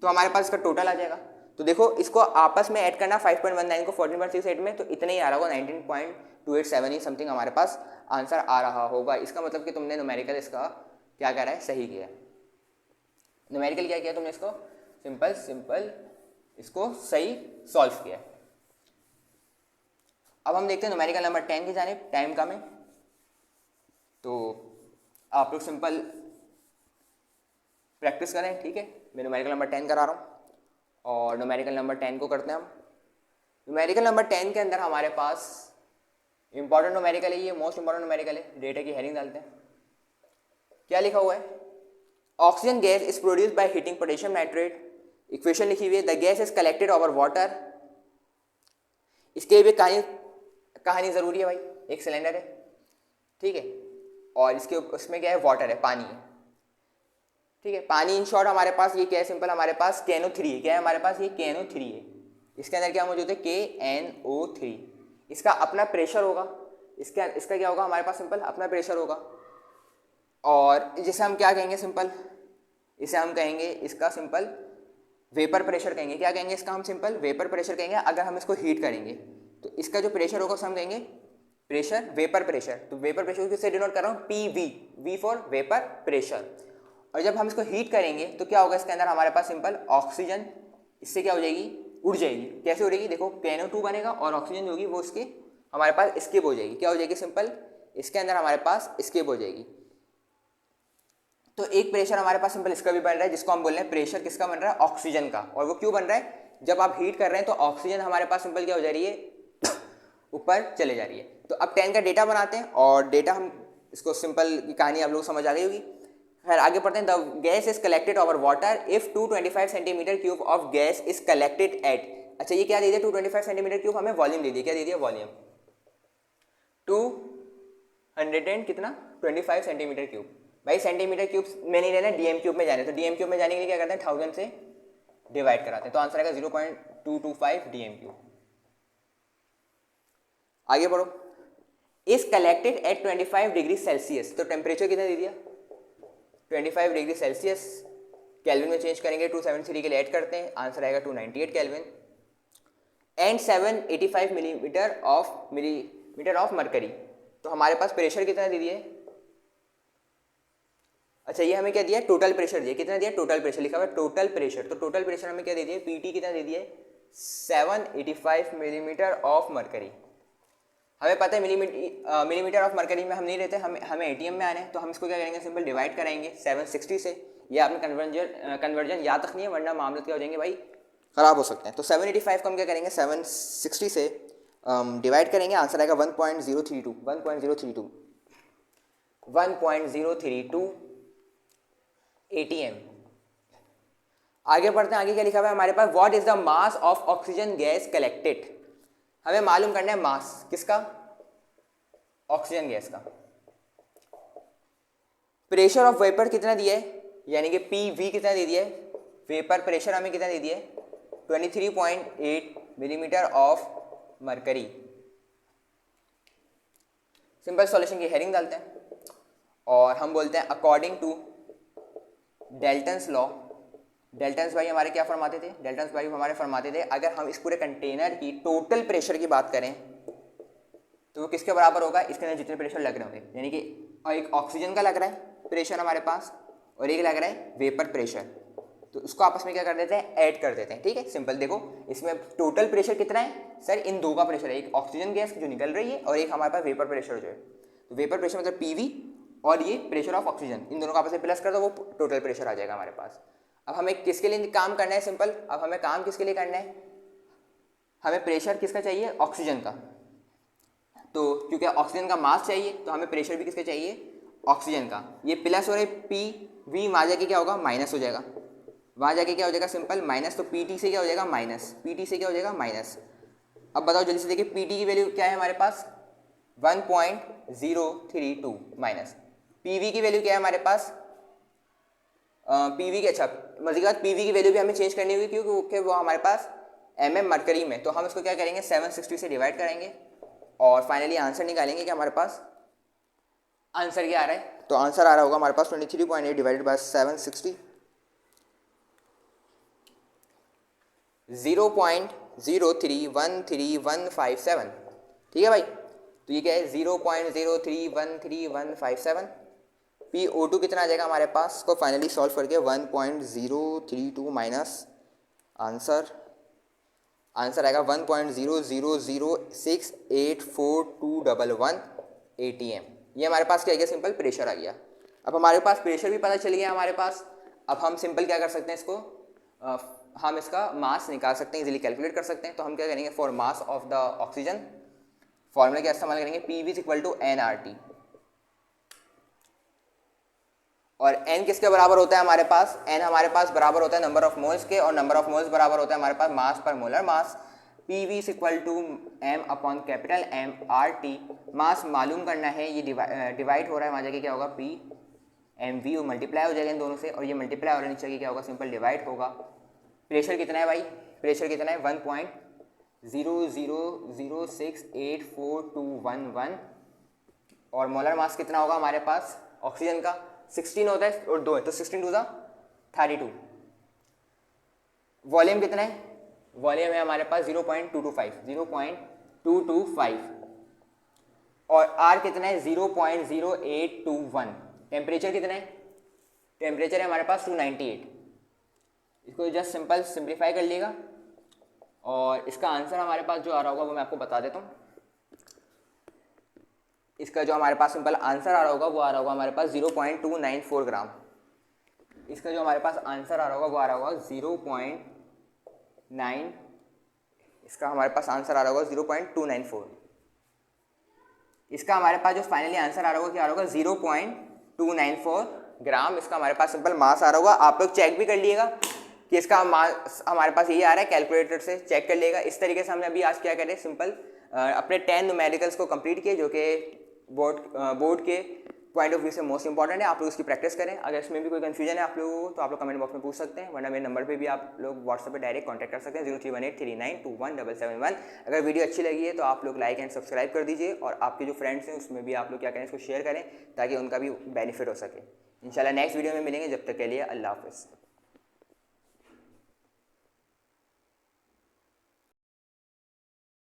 Speaker 1: तो हमारे पास इसका टोटल आ जाएगा। तो देखो, इसको आपस में ऐड करना 5.19 को 14.68 में, तो इतने ही आ रहा होगा, 19.287 ही समथिंग हमारे पास आंसर आ रहा होगा। इसका मतलब कि तुमने न्यूमेरिकल इसका क्या कह रहा है, सही किया। न्यूमेरिकल क्या किया तुमने, इसको सिंपल इसको सही सॉल्व किया। अब हम देखते हैं न्यूमेरिकल नंबर 10 की जानिब, टाइम कम है तो आप लोग सिंपल प्रैक्टिस करें, ठीक है। मैं न्यूमेरिकल नंबर 10 करा रहा हूँ और न्यूमेरिकल नंबर 10 को करते हैं हम। न्यूमेरिकल नंबर 10 के अंदर हमारे पास इंपॉर्टेंट न्यूमेरिकल है, ये मोस्ट इंपॉर्टेंट न्यूमेरिकल है। डेटा की हेडिंग डालते हैं, क्या लिखा हुआ है, oxygen gas is produced by heating potassium nitrate. Equation लिखी हुई है, the gas is collected over water. इसके भी कहानी ज़रूरी है भाई, एक सिलेंडर है, ठीक है, और इसके उसमें क्या है, वाटर है, पानी है, ठीक है। पानी इन शॉर्ट हमारे पास ये क्या है, सिंपल हमारे पास KNO3 है। क्या है हमारे पास, ये KNO3 है। इसके अंदर क्या मौजूद है, KNO3। इसका अपना प्रेशर होगा, इसका क्या होगा, हमारे पास सिंपल अपना प्रेशर होगा। और जिसे हम क्या कहेंगे, सिंपल इसे हम कहेंगे, इसका सिंपल वेपर प्रेशर कहेंगे। क्या कहेंगे इसका, हम सिंपल वेपर प्रेशर कहेंगे। अगर हम इसको हीट करेंगे तो इसका जो प्रेशर होगा उसे हम कहेंगे प्रेशर, वेपर प्रेशर। तो वेपर प्रेशर किससे डिनोट कर रहा हूँ, PV, V for vapour pressure. और जब हम इसको हीट करेंगे तो क्या होगा, इसके अंदर हमारे पास सिंपल ऑक्सीजन इससे क्या हो जाएगी, उड़ जाएगी। कैसे उड़ेगी, देखो KNO2 बनेगा और ऑक्सीजन जो होगी वो इसके हमारे पास एस्केप हो जाएगी। क्या हो जाएगी, सिंपल इसके अंदर हमारे पास एस्केप हो जाएगी। तो एक प्रेशर हमारे पास सिंपल इसका भी बन रहा है, जिसको हम बोल रहे हैं प्रेशर किसका बन रहा है, ऑक्सीजन का। और वो क्यों बन रहा है, जब आप हीट कर रहे हैं तो ऑक्सीजन हमारे पास सिंपल क्या हो जा रही है, ऊपर चले जा रही है। तो अब 10 का डेटा बनाते हैं और डेटा हम इसको सिंपल की कहानी आप लोग समझ आ गई होगी। खैर आगे पढ़ते हैं। The gas is collected over water if 225 centimetre cube of gas is collected at. अच्छा, ये क्या दे दिया, 225 सेंटीमीटर क्यूब, हमें वॉल्यूम दे दिया। क्या दे दिया, वॉल्यूम 200 कितना 25 सेंटीमीटर क्यूब। भाई सेंटीमीटर क्यूब में नहीं रहना, DM क्यूब में जाने। तो DM क्यूब में जाने के लिए क्या करते हैं, 1000 से डिवाइड कराते हैं। तो आंसर आएगा 0.225 DM क्यूब। आगे बढ़ो, is collected at 25 degree Celsius. तो टेम्परेचर कितना दे दिया, 25 डिग्री सेल्सियस। केल्विन में चेंज करेंगे, 273 के लिए ऐड करते हैं, आंसर आएगा 298 kelvin. And 785 millimetre of mercury. तो हमारे पास प्रेशर कितना दे दिया है, अच्छा ये हमें क्या दिया, टोटल प्रेशर दिया। कितना दिया, टोटल प्रेशर लिखा हुआ है, टोटल प्रेशर। तो टोटल प्रेशर हमें क्या दे दिया, PT कितना दे दिया है, 785 मिलीमीटर ऑफ मरकरी। हमें पता है मिलीमीटर ऑफ मरकरी में हम नहीं रहते, हमें ATM में आने हैं। तो हम इसको क्या करेंगे, सिंपल डिवाइड कराएंगे 760 से। ये आपने कन्वर्जन याद तक नहीं है, वरना मामले क्या हो जाएंगे भाई, ख़राब हो सकते हैं। तो 785 को हम क्या करेंगे, 760 से डिवाइड करेंगे, आंसर आएगा 1.032 ATM। आगे बढ़ते हैं, आगे क्या लिखा हुआ है हमारे पास, what is the mass of oxygen gas collected. हमें मालूम करना है मास किसका, ऑक्सीजन गैस का। प्रेशर ऑफ वेपर कितना दिया है, यानी कि PV कितना दे दिया है, वेपर प्रेशर हमें कितना दे दिया है, 23.8 millimetre of mercury. Simple solution की हेडिंग डालते हैं और हम बोलते हैं according to Dalton's law. Dalton's भाई हमारे क्या फरमाते थे, डेल्टन्स भाई हमारे फरमाते थे अगर हम इस पूरे कंटेनर की टोटल प्रेशर की बात करें तो वो किसके बराबर होगा, इसके अंदर जितने प्रेशर लग रहे होंगे, यानी कि एक ऑक्सीजन का लग रहा है प्रेशर हमारे पास और एक लग रहा है वेपर प्रेशर। तो उसको आपस में क्या कर देते हैं, ऐड कर देते हैं, ठीक है। सिंपल देखो इसमें टोटल प्रेशर कितना है सर, इन दो का प्रेशर है, एक ऑक्सीजन गैस जो निकल रही है और एक हमारे पास वेपर प्रेशर जो है। तो वेपर प्रेशर मतलब PV और ये प्रेशर ऑफ ऑक्सीजन, इन दोनों का आपस में प्लस कर दो, वो टोटल प्रेशर आ जाएगा हमारे पास। अब हमें किसके लिए काम करना है, सिंपल अब हमें काम किसके लिए करना है, हमें प्रेशर किसका चाहिए, ऑक्सीजन का। तो क्योंकि ऑक्सीजन का मास चाहिए तो हमें प्रेशर भी किसका चाहिए, ऑक्सीजन का। ये प्लस हो रहा है PV, वहाँ जाके क्या होगा, माइनस हो जाएगा, वहाँ जाके क्या हो जाएगा सिंपल माइनस, तो पी टी से क्या हो जाएगा माइनस, पी टी से क्या हो जाएगा माइनस। अब बताओ जल्दी से, देखिए पी टी की वैल्यू क्या है हमारे पास 1.032 माइनस, पी वी की वैल्यू क्या है हमारे पास पी वी की, अच्छा मज़े की बात पी वी की वैल्यू भी हमें चेंज करनी होगी क्योंकि वो हमारे पास मरकरी में, तो हम इसको क्या करेंगे 760 से डिवाइड करेंगे और फाइनली आंसर निकालेंगे कि हमारे पास आंसर क्या आ रहा है। तो आंसर आ रहा होगा हमारे पास 23.8 डिवाइडेड बाय 760, 0.0313157। ठीक है भाई, तो ये क्या है 0.0313157। पी ओ टू कितना आ जाएगा हमारे पास, को फाइनली सॉल्व करके 1.032 माइनस आंसर आएगा 1.000684211 ATM। ये हमारे पास क्या आ गया सिंपल प्रेशर आ गया। अब हमारे पास प्रेशर भी पता चल गया हमारे पास, अब हम सिंपल क्या कर सकते हैं इसको हम इसका मास निकाल सकते हैं, इजीली कैलकुलेट कर सकते हैं। तो हम क्या करेंगे for mass of the oxygen formula क्या इस्तेमाल करेंगे, P we equal to N R T, और n किसके बराबर होता है हमारे पास, n हमारे पास बराबर होता है नंबर ऑफ मोल्स के, और नंबर ऑफ मोल्स बराबर होता है हमारे पास मास पर molar mass. P we equal to m upon capital M r t, mass मालूम करना है, ये डिवाइड हो रहा है, वहाँ जाके क्या होगा P एम वी मल्टीप्लाई हो जाएगा इन दोनों से, और ये मल्टीप्लाई हो रहा है नीचे की क्या होगा सिंपल डिवाइड होगा। प्रेशर कितना है भाई, प्रेशर कितना है 1.000684211, और मोलर मास कितना होगा हमारे पास ऑक्सीजन का 16 होता है और 2 है, तो 16 टू 32। वॉल्यूम कितना है, वॉल्यूम है हमारे पास 0.225, और आर कितना है 0.0821। टेम्परेचर कितना है, टेम्परेचर है हमारे पास 298। इसको जस्ट सिंपल सिंप्लीफाई कर लिएगा, और इसका आंसर हमारे पास जो आ रहा होगा वो मैं आपको बता देता हूँ। इसका जो हमारे पास सिंपल आंसर आ रहा होगा वो आ रहा होगा हमारे पास 0.294 ग्राम। इसका जो हमारे पास आंसर आ रहा होगा वो आ रहा होगा 0.9, इसका हमारे पास आंसर आ रहा होगा 0.294। इसका हमारे पास जो फाइनली आंसर आ रहा होगा क्या आ रहा होगा 0.294 ग्राम। इसका हमारे पास सिंपल मास आ रहा होगा। आप लोग चेक भी कर लिएगा कि इसका मास हमारे पास ये आ रहा है, कैलकुलेटर से चेक कर लेगा। इस तरीके से हमने अभी आज क्या करें सिंपल अपने 10 न्यूमेरिकल्स को कंप्लीट किए, जो कि बोर्ड के पॉइंट ऑफ व्यू से मोस्ट इंपॉर्टेंट है। आप लोग इसकी प्रैक्टिस करें। अगर इसमें भी कोई कन्फ्यूजन है आप लोगों को तो आप लोग कमेंट बॉक्स में पूछ सकते हैं, वरना मेरे नंबर पे भी आप लोग व्हाट्सएप पे डायरेक्ट कांटेक्ट कर सकते हैं 031839217771। अगर वीडियो अच्छी लगी है तो आप लोग लाइक एंड सब्सक्राइब कर दीजिए, और आपके जो फ्रेंड्स हैं उसमें भी आप लोग क्या करें इसको शेयर करें ताकि उनका भी बेनिफिट हो सके। इंशाल्लाह नेक्स्ट वीडियो में मिलेंगे, जब तक के लिए अल्लाह हाफ़िज़।